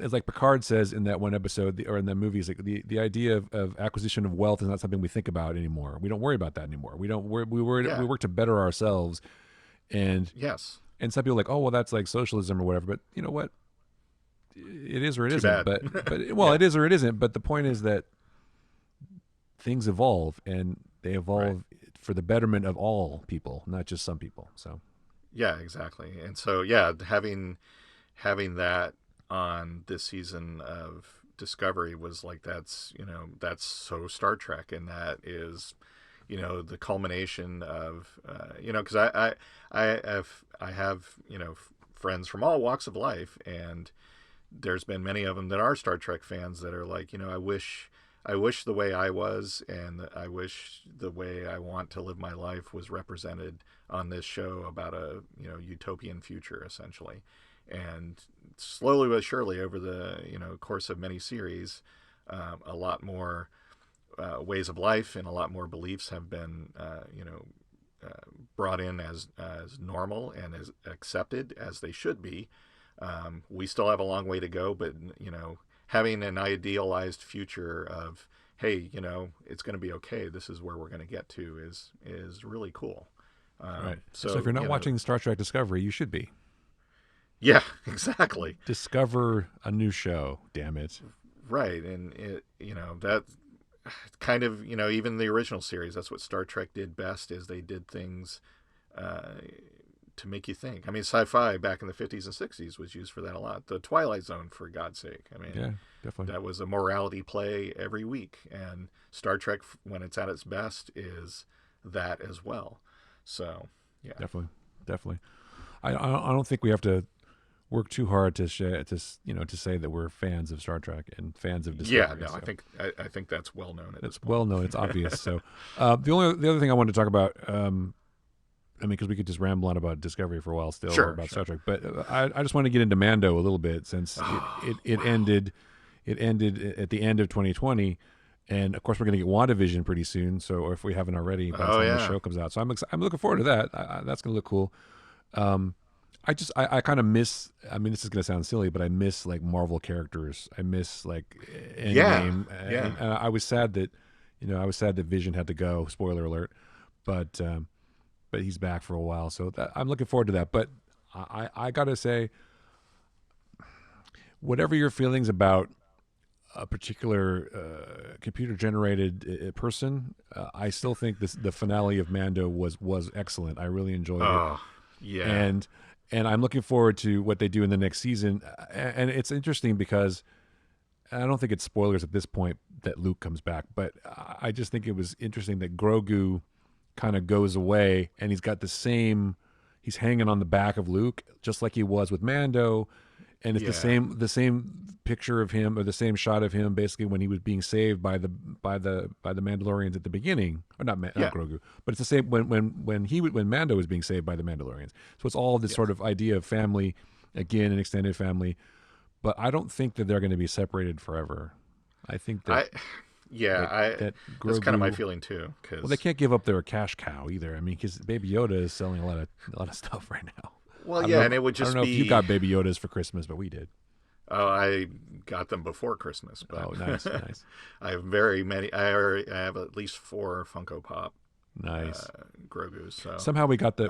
As like Picard says in that one episode, or in that movie, is like the idea of acquisition of wealth is not something we think about anymore. We don't worry about that anymore. We work to better ourselves. And and some people are like, oh, well, that's like socialism or whatever. But you know what? It is or it isn't. But it is or it isn't. But the point is that things evolve, and they evolve for the betterment of all people, not just some people. So yeah, exactly. And so having that on this season of Discovery was like, that's so Star Trek, and that is the culmination of because I have friends from all walks of life, and there's been many of them that are Star Trek fans that are like, I wish the way I was, and I wish the way I want to live my life was represented on this show about a utopian future, essentially. And slowly but surely, over the course of many series, a lot more ways of life and a lot more beliefs have been brought in as normal and as accepted as they should be. We still have a long way to go, but having an idealized future of, hey, it's going to be okay, this is where we're going to get to, is really cool. Right. So if you're not watching Star Trek Discovery, you should be. Yeah, exactly. Discover a new show, damn it. Right. And that kind of, even the original series, that's what Star Trek did best, is they did things to make you think. I mean, sci-fi back in the 50s and 60s was used for that a lot. The Twilight Zone, for God's sake. I mean, yeah, definitely. That was a morality play every week. And Star Trek, when it's at its best, is that as well. So, yeah. Definitely. I don't think we have to work too hard to say that we're fans of Star Trek and fans of Discovery. Yeah, no, so. I think that's well known. It's well known. It's obvious. So the other thing I wanted to talk about, because we could just ramble on about Discovery for a while still, or about Star Trek, but I just want to get into Mando a little bit, since it ended at the end of 2020. And of course, we're going to get WandaVision pretty soon. So, or if we haven't already, by the time the show comes out, so I'm looking forward to that. That's going to look cool. I kind of miss. I mean, this is going to sound silly, but I miss like Marvel characters. I miss like Endgame. And I was sad that Vision had to go. Spoiler alert. But he's back for a while, so I'm looking forward to that. But I gotta say, whatever your feelings about a particular computer generated person, I still think the finale of Mando was excellent. I really enjoyed it, Oh, yeah. and I'm looking forward to what they do in the next season. And it's interesting because I don't think it's spoilers at this point that Luke comes back, but I just think it was interesting that Grogu kind of goes away and he's got the same. He's hanging on the back of Luke, just like he was with Mando, and it's Yeah. the same picture of him or the same shot of him basically when he was being saved by the Mandalorians at the beginning, or not Yeah. Grogu, but it's the same when Mando was being saved by the Mandalorians. So it's all this Yes. sort of idea of family, again, an extended family, but I don't think that they're going to be separated forever. I think that I yeah, that that's kind of my Grogu. feeling too, Well, they cuz can't give up their cash cow either. I mean, because Baby Yoda is selling a lot of stuff right now. well, yeah, and it would I don't just know if you be got Baby Yodas for Christmas, but we did. oh, I got them before Christmas, Oh, but nice, nice, I have very many. I have at least 4 Funko Pop nice. Grogu's. So Somehow we got the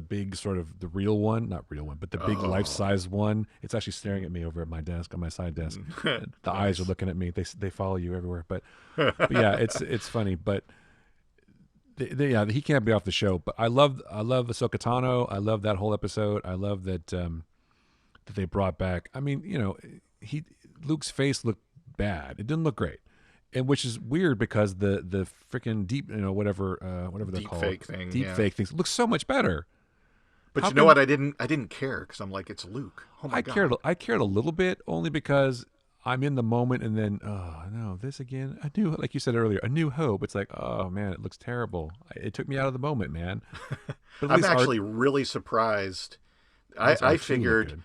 big sort of the real one, not real one, but the big life oh, size one. It's actually staring at me over at my desk on my side desk. The eyes are nice. looking at me. They follow you everywhere. But yeah, it's funny. But yeah, he can't be off the show. But I love Ahsoka Tano. I love that whole episode. I love that they brought back. I mean, he Luke's face looked bad. It didn't look great, and which is weird because the freaking deep, whatever they're Deep called, fake thing. deep Yeah. fake things look so much better. But How you know can what? I didn't care because I'm like, it's Luke. Oh my god. I cared a little bit only because I'm in the moment, and then oh no, this again. Like you said earlier, a new hope. It's like oh man, it looks terrible. It took me out of the moment, man. But I'm actually really surprised. at least I R2 looked figured good.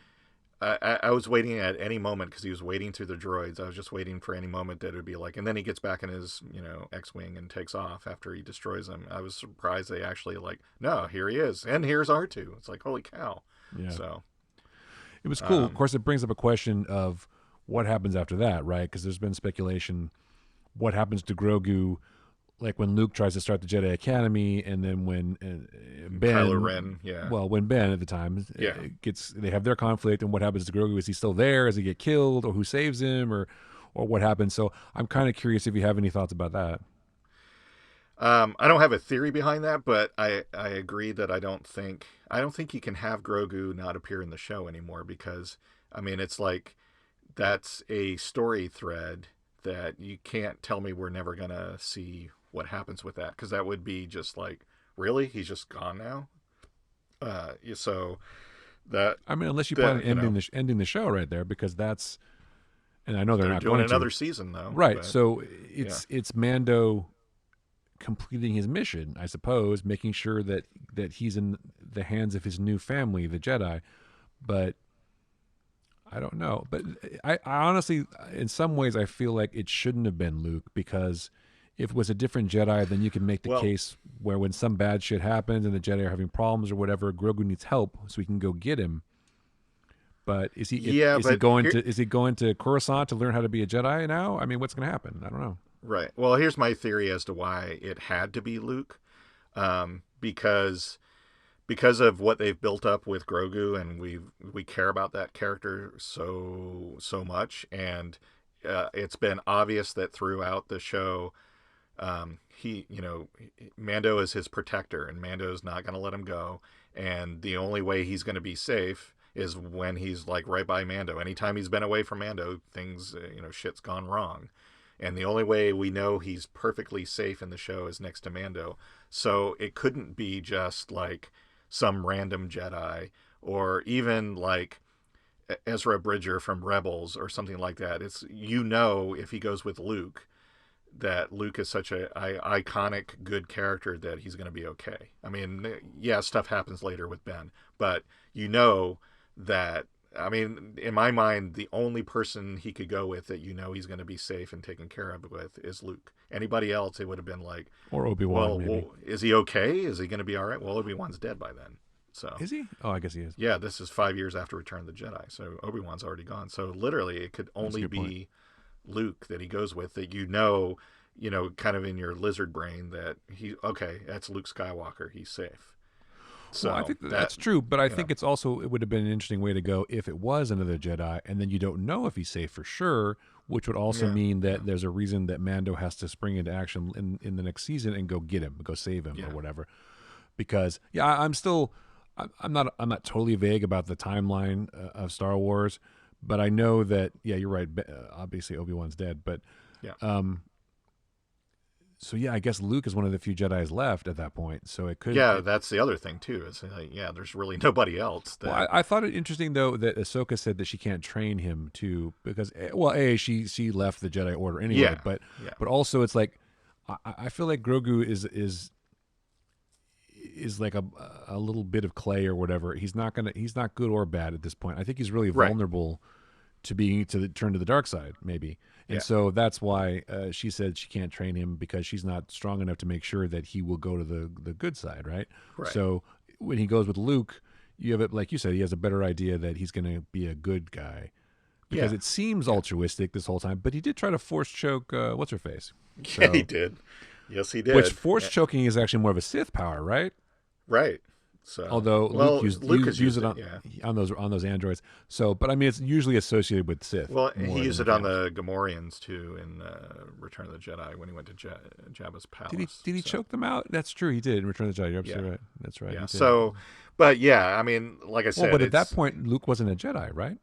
I was waiting at any moment because he was waiting through the droids. I was just waiting for any moment that it would be like, and then he gets back in his, X-wing and takes off after he destroys them. I was surprised they actually like, no, here he is, and here's R2. It's like, holy cow! Yeah. So, It was cool. Of course, it brings up a question of what happens after that, right? Because there's been speculation what happens to Grogu, like when Luke tries to start the Jedi Academy, and then when Ben, Kylo Ren, yeah, well, when Ben at the time yeah. they have their conflict, and what happens to Grogu? Is he still there? Does he get killed, or who saves him, or what happens? So I'm kind of curious if you have any thoughts about that. I don't have a theory behind that, but I agree that I don't think you can have Grogu not appear in the show anymore because I mean it's like that's a story thread that you can't tell me we're never gonna see what happens with that because that would be just like really he's just gone now. So that I mean, unless you plan on you know ending the show right there, because that's, and I know they're they're not doing going another to, season though, right? but So yeah. it's Mando completing his mission, I suppose, making sure that he's in the hands of his new family, the Jedi. But I don't know. But I honestly, in some ways, I feel like it shouldn't have been Luke because if it was a different Jedi, then you can make the Well, case where when some bad shit happens and the Jedi are having problems or whatever, Grogu needs help, so we can go get him. But yeah, is he but going here, to Coruscant to learn how to be a Jedi now? I mean, what's going to happen? I don't know. right. Well, here's my theory as to why it had to be Luke, because of what they've built up with Grogu, and we care about that character so much, and it's been obvious that throughout the show, he Mando is his protector, and Mando's not going to let him go, and the only way he's going to be safe is when he's like right by Mando. Anytime he's been away from Mando, things shit's gone wrong. And the only way we know he's perfectly safe in the show is next to Mando. So it couldn't be just like some random Jedi or even like Ezra Bridger from Rebels or something like that. It's if he goes with Luke that Luke is such a iconic good character that he's going to be okay. I mean, yeah, stuff happens later with Ben, but that I mean, in my mind, the only person he could go with that he's going to be safe and taken care of with is Luke. Anybody else, it would have been like, Or Obi-Wan, well, maybe. is he okay? Is he going to be all right? Well, Obi-Wan's dead by then. So Is he? Oh, I guess he is. yeah, this is 5 years after Return of the Jedi. So Obi-Wan's already gone. So literally, it could That's a only good point. be Luke that he goes with that kind of in your lizard brain that that's Luke Skywalker. He's safe. So Well, I think that's true, but I you know, think it would have been an interesting way to go if it was another Jedi, and then you don't know if he's safe for sure. which would also Yeah. mean Yeah. that there's a reason that Mando has to spring into action in the next season and go get him, go save him or Yeah. whatever. Because I'm not totally vague about the timeline of Star Wars, but I know that you're right. Obviously Obi-Wan's dead, but Yeah. so I guess Luke is one of the few Jedi's left at that point. So it could. Yeah, that's the other thing too. Is like, yeah, there's really nobody else Well, that. I thought it interesting though that Ahsoka said that she can't train him too because she left the Jedi Order anyway, Yeah. but Yeah. also it's like I feel like Grogu is like a little bit of clay or whatever. He's not good or bad at this point. I think he's really Right. vulnerable to turn to the dark side maybe. And Yeah. so that's why she said she can't train him because she's not strong enough to make sure that he will go to the good side, right? Right. So when he goes with Luke, you have it like you said, he has a better idea that he's going to be a good guy because Yeah. it seems altruistic this whole time. But he did try to force choke what's her face. Yeah, he did. Yes, he did. Which force choking is actually more of a Sith power, right? Right. So, Although well, Luke has used used it on, yeah. on those androids. So, but I mean, it's usually associated with Sith. Well, more he used than it on Chaos. the Gamorreans too in Return of the Jedi when he went to Jabba's palace. Did he So, choke them out? That's true. He did in Return of the Jedi. You're absolutely Yeah. right. That's right. Yeah. He did. So, but yeah, I mean, like I Well, said, but at that point, Luke wasn't a Jedi, right?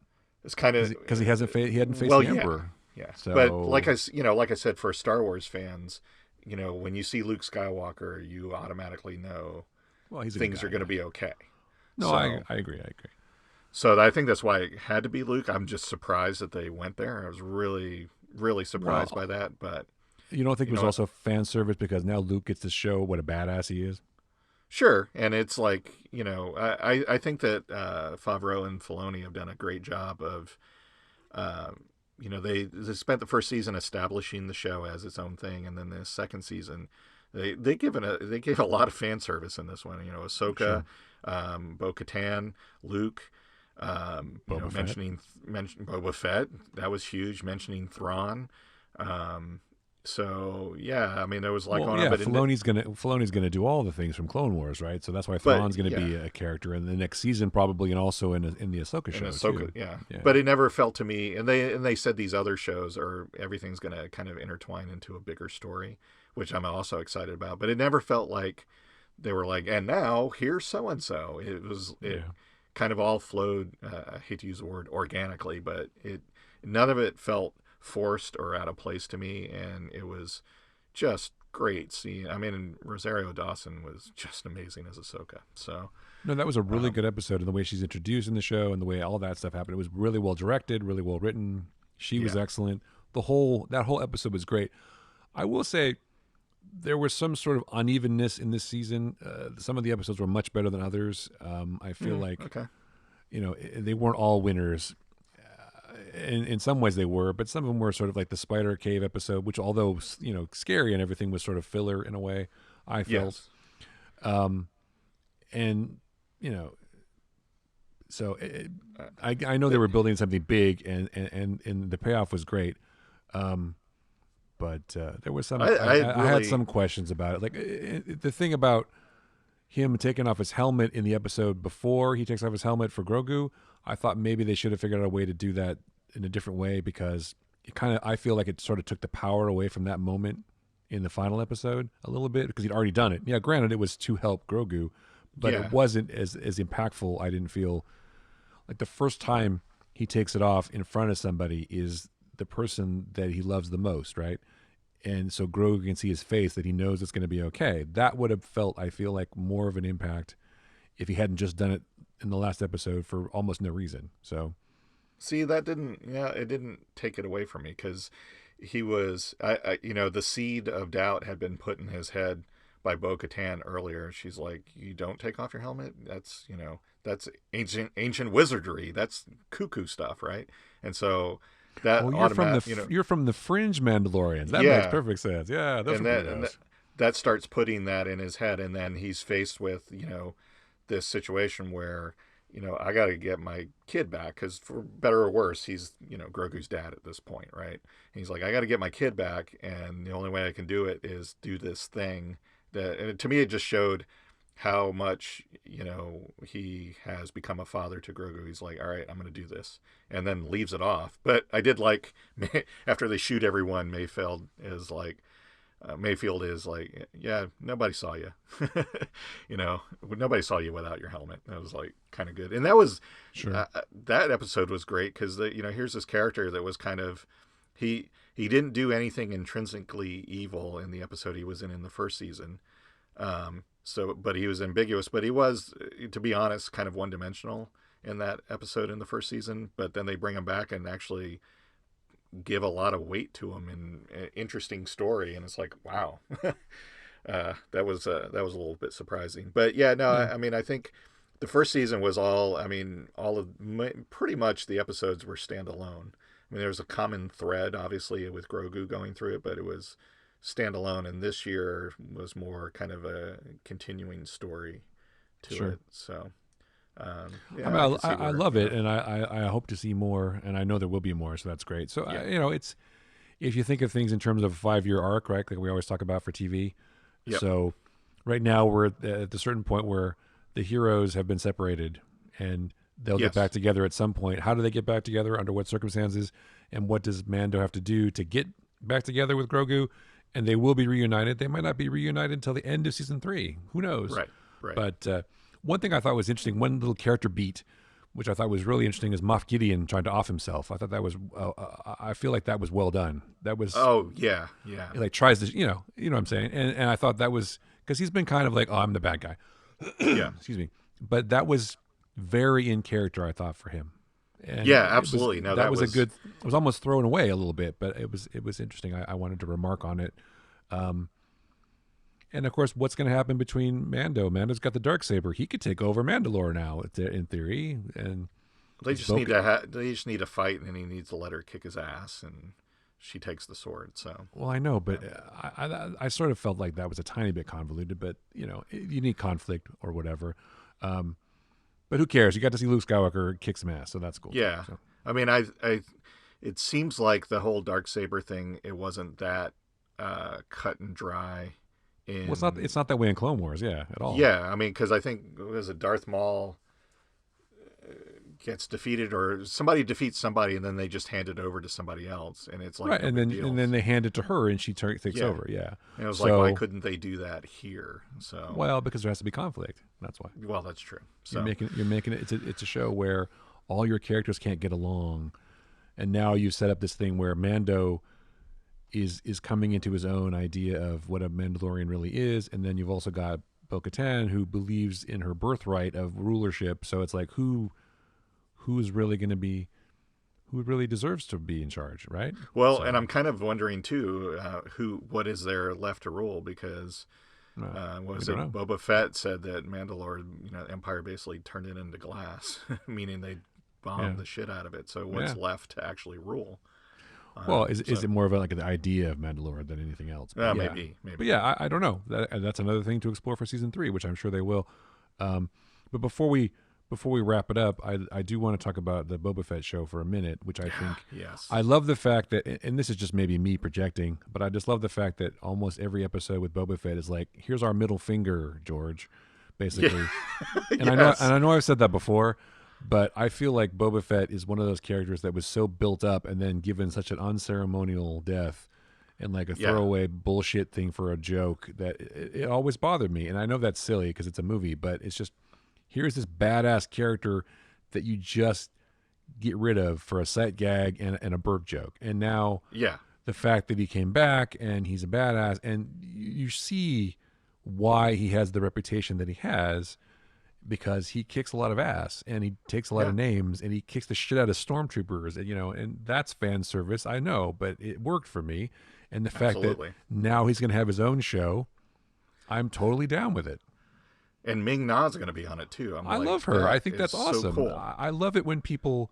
it's kind of Because he hadn't faced well, the yeah, Emperor. yeah. So, But like like I said, for Star Wars fans, when you see Luke Skywalker, you automatically know well, he's a things good are guy, going to be okay. No, So, I agree. so I think that's why it had to be Luke. I'm just surprised that they went there. I was really, really surprised by that. But You don't think you it was know, also fan service because now Luke gets to show what a badass he is? sure. And it's like I think that Favreau and Filoni have done a great job of, they spent the first season establishing the show as its own thing, and then the second season, they gave a lot of fan service in this one. Ahsoka, Sure. Bo-Katan, Luke. Boba Fett. Mention Boba Fett, that was huge. Mentioning Thrawn, so yeah, I mean there was like Well, but Filoni's gonna do all the things from Clone Wars, right? So that's why Thrawn's gonna yeah, be a character in the next season, probably, and also in the Ahsoka and show Ahsoka, too. yeah. Yeah. But it never felt to me, and they said these other shows are everything's gonna kind of intertwine into a bigger story, which I'm also excited about. But it never felt like they were like, and now here's so and so. It kind of all flowed. I hate to use the word organically, but none of it felt forced or out of place to me, and it was just great seeing. I mean, Rosario Dawson was just amazing as Ahsoka. So No, that was a really good episode, and the way she's introduced in the show, and the way all that stuff happened, it was really well directed, really well written. She was excellent. That whole episode was great. I will say there was some sort of unevenness in this season. Some of the episodes were much better than others. I feel like okay. they weren't all winners. In some ways they were, but some of them were sort of like the Spider Cave episode, which although scary and everything was sort of filler in a way. I felt, and so I know they were building something big, and the payoff was great. But there was some. I had some questions about it. Like the thing about him taking off his helmet in the episode before he takes off his helmet for Grogu, I thought maybe they should have figured out a way to do that in a different way because I feel like it sort of took the power away from that moment in the final episode a little bit because he'd already done it. Yeah, granted it was to help Grogu, but it wasn't as impactful. I didn't feel like the first time he takes it off in front of somebody is the person that he loves the most, right? And so Grogu can see his face that he knows it's going to be okay. That would have felt, I feel like, more of an impact if he hadn't just done it in the last episode for almost no reason. So, see, it didn't take it away from me because he was, the seed of doubt had been put in his head by Bo-Katan earlier. She's like, "You don't take off your helmet. That's ancient wizardry. That's cuckoo stuff, right?" And so that you're from the fringe Mandalorians. That makes perfect sense. Yeah, those and that starts putting that in his head, and then he's faced with this situation where I got to get my kid back because for better or worse, he's Grogu's dad at this point, right? And he's like, I got to get my kid back, and the only way I can do it is do this thing that, and to me, it just showed how much, he has become a father to Grogu. He's like, all right, I'm going to do this, and then leaves it off. But I did like after they shoot everyone, Mayfield is like, yeah, nobody saw you. Nobody saw you without your helmet. That was like kind of good. And that was, Sure. that episode was great because, here's this character that was kind of, he didn't do anything intrinsically evil in the episode he was in the first season. But he was ambiguous, but he was, to be honest, kind of one dimensional in that episode in the first season. But then they bring him back and actually give a lot of weight to him and interesting story, and it's like, wow. That was a little bit surprising, but yeah, no, Yeah. I mean, I think the first season was pretty much the episodes were standalone. I mean, there was a common thread, obviously, with Grogu going through it, but it was standalone, and this year was more kind of a continuing story to Sure. it. So I mean, I love it, and I hope to see more, and I know there will be more, so that's great. So yeah. it's, if you think of things in terms of a 5-year arc, right? Like we always talk about for TV. Yep. So right now we're at the certain point where the heroes have been separated, and they'll get back Yes. together at some point. How do they get back together? Under what circumstances? And what does Mando have to do to get back together with Grogu? And they will be reunited. They might not be reunited until the end of season 3. Who knows? Right. Right. But one thing I thought was interesting, one little character beat, which I thought was really interesting, is Moff Gideon trying to off himself. I thought that was, I feel like that was well done. That was, Oh yeah. Yeah. he like tries to, what I'm saying. And I thought that was, because he's been kind of like, oh, I'm the bad guy. Yeah. Excuse me. But that was very in character, I thought, for him. And Yeah, absolutely. No, that was a good, it was almost thrown away a little bit, but it was interesting. I wanted to remark on it. And of course, what's going to happen between Mando? Mando's got the Darksaber. He could take over Mandalore now, in theory. And they just need to they just need to fight, and he needs to let her kick his ass, and she takes the sword. So well, I know, but I sort of felt like that was a tiny bit convoluted. But you need conflict or whatever. But who cares? You got to see Luke Skywalker kick some ass, so that's cool. yeah, So. I mean, it seems like the whole Darksaber thing, it wasn't that cut and dry. Well, it's not that way in Clone Wars, yeah, at all. Yeah, I mean, because I think Darth Maul gets defeated, or somebody defeats somebody, and then they just hand it over to somebody else, and it's like Right, no and big then deal. they hand it to her, and she takes over. Yeah, and it was so, like, why couldn't they do that here? So well, because there has to be conflict. That's why. well, that's true. So You're making it. It's a show where all your characters can't get along, and now you set up this thing where Mando is coming into his own idea of what a Mandalorian really is, and then you've also got Bo-Katan, who believes in her birthright of rulership. So it's like who's really going to be, who really deserves to be in charge, right? well, So, and I'm kind of wondering too, what is there left to rule, because what was we it? don't know. Boba Fett said that Mandalore, Empire basically turned it into glass, meaning they bombed the shit out of it. So what's left to actually rule? Well, is it more of like the idea of Mandalore than anything else? But Maybe. But yeah, I don't know. That's another thing to explore for season 3, which I'm sure they will. But before we wrap it up, I do want to talk about the Boba Fett show for a minute, which I think Yes. I love the fact that, and this is just maybe me projecting, but I just love the fact that almost every episode with Boba Fett is like, here's our middle finger, George, basically. And Yes. I know I've said that before, but I feel like Boba Fett is one of those characters that was so built up and then given such an unceremonial death and like a throwaway bullshit thing for a joke that it always bothered me. And I know that's silly because it's a movie, but it's just, here's this badass character that you just get rid of for a sight gag and a burp joke. And now the fact that he came back and he's a badass, and you see why he has the reputation that he has, because he kicks a lot of ass and he takes a lot of names and he kicks the shit out of stormtroopers, and that's fan service, I know, but it worked for me. And the fact that now he's going to have his own show, I'm totally down with it. And Ming Na's going to be on it too. I love her. I think that's awesome. So cool. I love it when people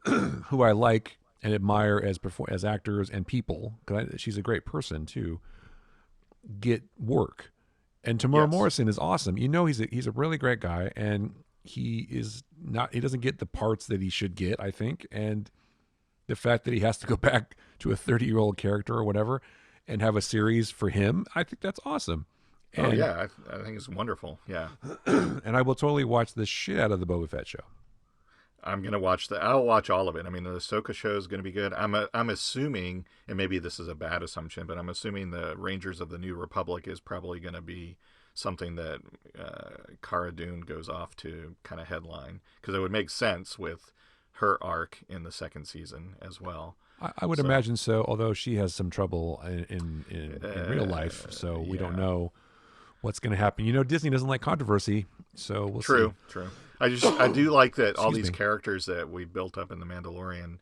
who I like and admire as actors and people, because she's a great person too, get work. And Tamora Morrison is awesome. He's a really great guy, and he doesn't get the parts that he should get, I think. And the fact that he has to go back to a 30-year-old character or whatever and have a series for him, I think that's awesome. Oh And yeah, I think it's wonderful. Yeah, and I will totally watch the shit out of the Boba Fett show. I'll watch all of it. I mean, the Ahsoka show is gonna be good. I'm assuming, and maybe this is a bad assumption, but I'm assuming the Rangers of the New Republic is probably gonna be something that Cara Dune goes off to kind of headline, because it would make sense with her arc in the second season as well. I would imagine so, although she has some trouble in real life, so we don't Yeah. know what's going to happen. You know, Disney doesn't like controversy, so we'll see. True. I do like that all Excuse these me. characters that we built up in the Mandalorian,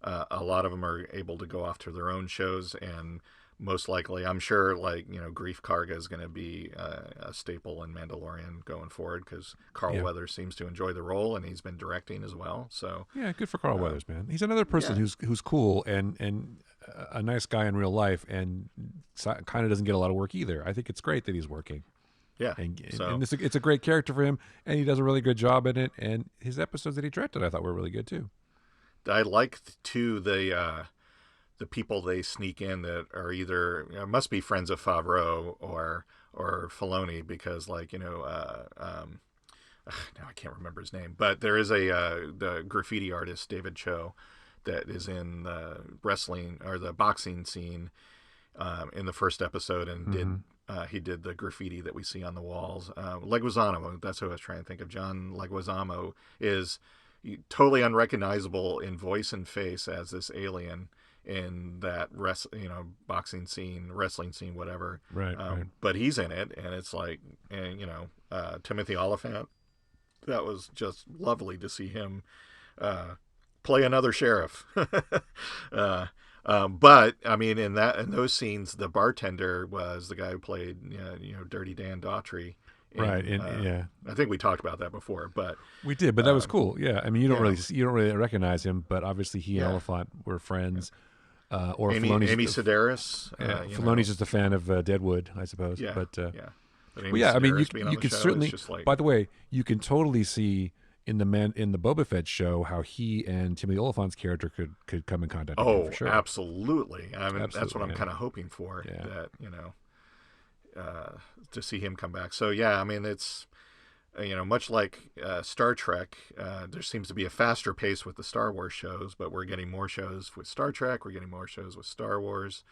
a lot of them are able to go off to their own shows, and most likely, I'm sure, like, Grief Karga is going to be a staple in Mandalorian going forward, because Carl Yeah. Weathers seems to enjoy the role, and he's been directing as well. So Yeah, good for Carl Weathers, man. He's another person yeah. who's cool and a nice guy in real life, and kind of doesn't get a lot of work either. I think it's great that he's working, Yeah. and So it's a great character for him, and he does a really good job in it. And his episodes that he directed, I thought were really good too. I like too the people they sneak in that are either must be friends of Favreau or Filoni, because now I can't remember his name, but there is the graffiti artist David Cho that is in the wrestling or the boxing scene in the first episode, and he did the graffiti that we see on the walls. Leguizamo, that's who I was trying to think of. John Leguizamo is totally unrecognizable in voice and face as this alien in that boxing scene, wrestling scene, whatever. Right. But he's in it, and it's like, and Timothy Oliphant. That was just lovely to see him play another sheriff. But I mean, in those scenes, the bartender was the guy who played Dirty Dan Daughtry. Right, and yeah, I think we talked about that before, but we did. But that was cool. Yeah, I mean, you don't yeah. really recognize him, but obviously he and Oliphant were friends. Or Amy Sedaris. Filoni's just a fan of Deadwood, I suppose. Yeah, But yeah. But well, yeah, I mean, you can show, certainly. just like, By the way, you can totally see in the Boba Fett show how he and Timothy Oliphant's character could come in contact. Oh, for sure. Absolutely. I mean, that's what I'm yeah. kind of hoping for. Yeah. That to see him come back. So yeah, I mean, it's much like Star Trek. There seems to be a faster pace with the Star Wars shows, but we're getting more shows with Star Trek. We're getting more shows with Star Wars.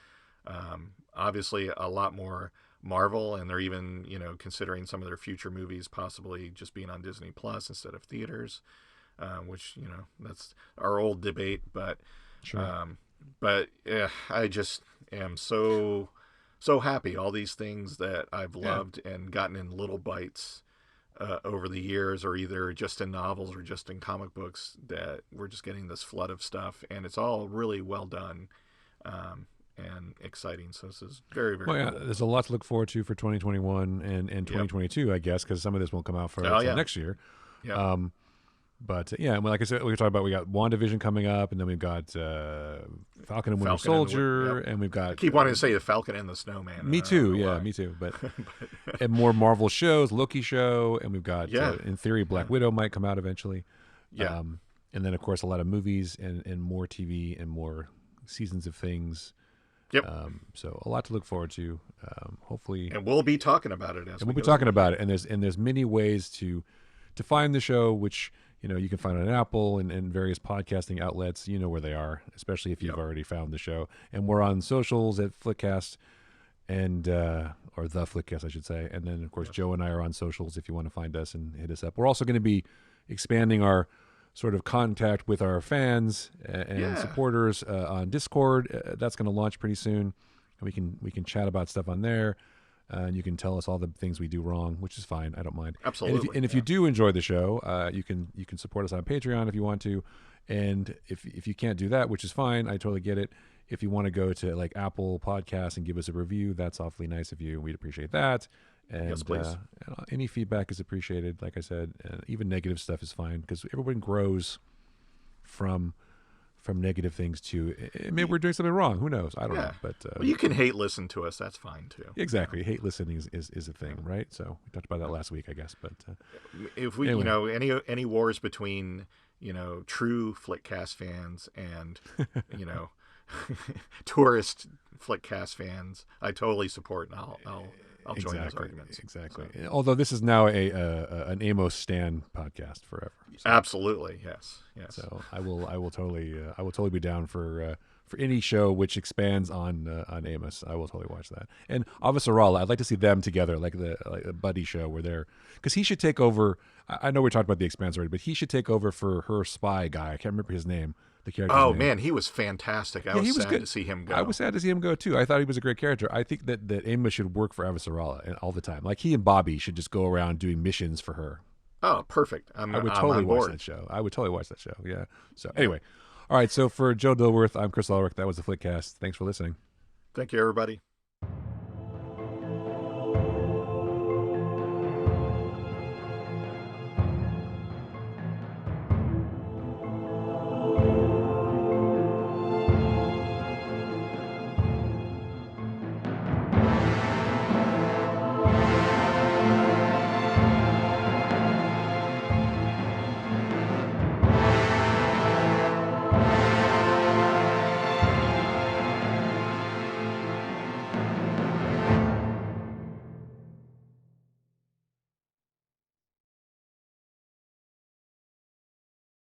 Obviously, a lot more Marvel, and they're even considering some of their future movies possibly just being on Disney Plus instead of theaters, which that's our old debate. But Sure. but yeah, I just am so happy. All these things that I've loved and gotten in little bites over the years, or either just in novels or just in comic books, that we're just getting this flood of stuff, and it's all really well done. And exciting. So this is very, very Well, yeah, cool. there's a lot to look forward to for 2021 and 2022, I guess, because some of this won't come out for next year. Yeah. But yeah, like I said, we were talking about, we got WandaVision coming up, and then we've got Falcon and Winter Soldier, and we've got. I keep wanting to say the Falcon and the Snowman. Me too, yeah, me too. But and more Marvel shows, Loki show, and we've got in theory Black Widow might come out eventually. Yeah. And then of course a lot of movies and more TV and more seasons of things. Yep. So a lot to look forward to. Hopefully, and we'll be talking about it we'll be talking about it. And there's many ways to find the show, which you can find on Apple and various podcasting outlets. You know where they are, especially if you've already found the show. And we're on socials at Flickcast and or TheFlickcast, I should say. And then of course Joe and I are on socials if you want to find us and hit us up. We're also going to be expanding our sort of contact with our fans and supporters on Discord. That's going to launch pretty soon. And we can chat about stuff on there. And you can tell us all the things we do wrong, which is fine. I don't mind. Absolutely. And if you do enjoy the show, you can support us on Patreon if you want to. And if you can't do that, which is fine, I totally get it. If you want to go to like Apple Podcasts and give us a review, that's awfully nice of you. We'd appreciate that. And yes, please. Any feedback is appreciated. Like I said, even negative stuff is fine, because everyone grows from negative things to maybe we're doing something wrong. Who knows? I don't know. But you can hate listen to us. That's fine too. Exactly. Hate listening is a thing, right? So we talked about that last week, I guess. But if we, anyway. any wars between true Flickcast fans and tourist Flickcast fans, I totally support, and I'll I'll join those arguments. Exactly. So. Although this is now an Amos Stan podcast forever. So. Absolutely, yes. So I will totally be down for any show which expands on Amos. I will totally watch that. And Avasarala, I'd like to see them together, like a buddy show where they're, because he should take over. I know we talked about the Expanse already, but he should take over for her spy guy. I can't remember his name. The character's name. Man, he was fantastic. I was sad to see him go. I was sad to see him go too. I thought he was a great character. I think that Amos should work for Avasarala all the time. Like he and Bobby should just go around doing missions for her. Oh, perfect. I would totally watch that show. I would totally watch that show. Yeah. So anyway, all right. So for Joe Dilworth, I'm Chris Ulrich. That was the Flickcast. Thanks for listening. Thank you, everybody.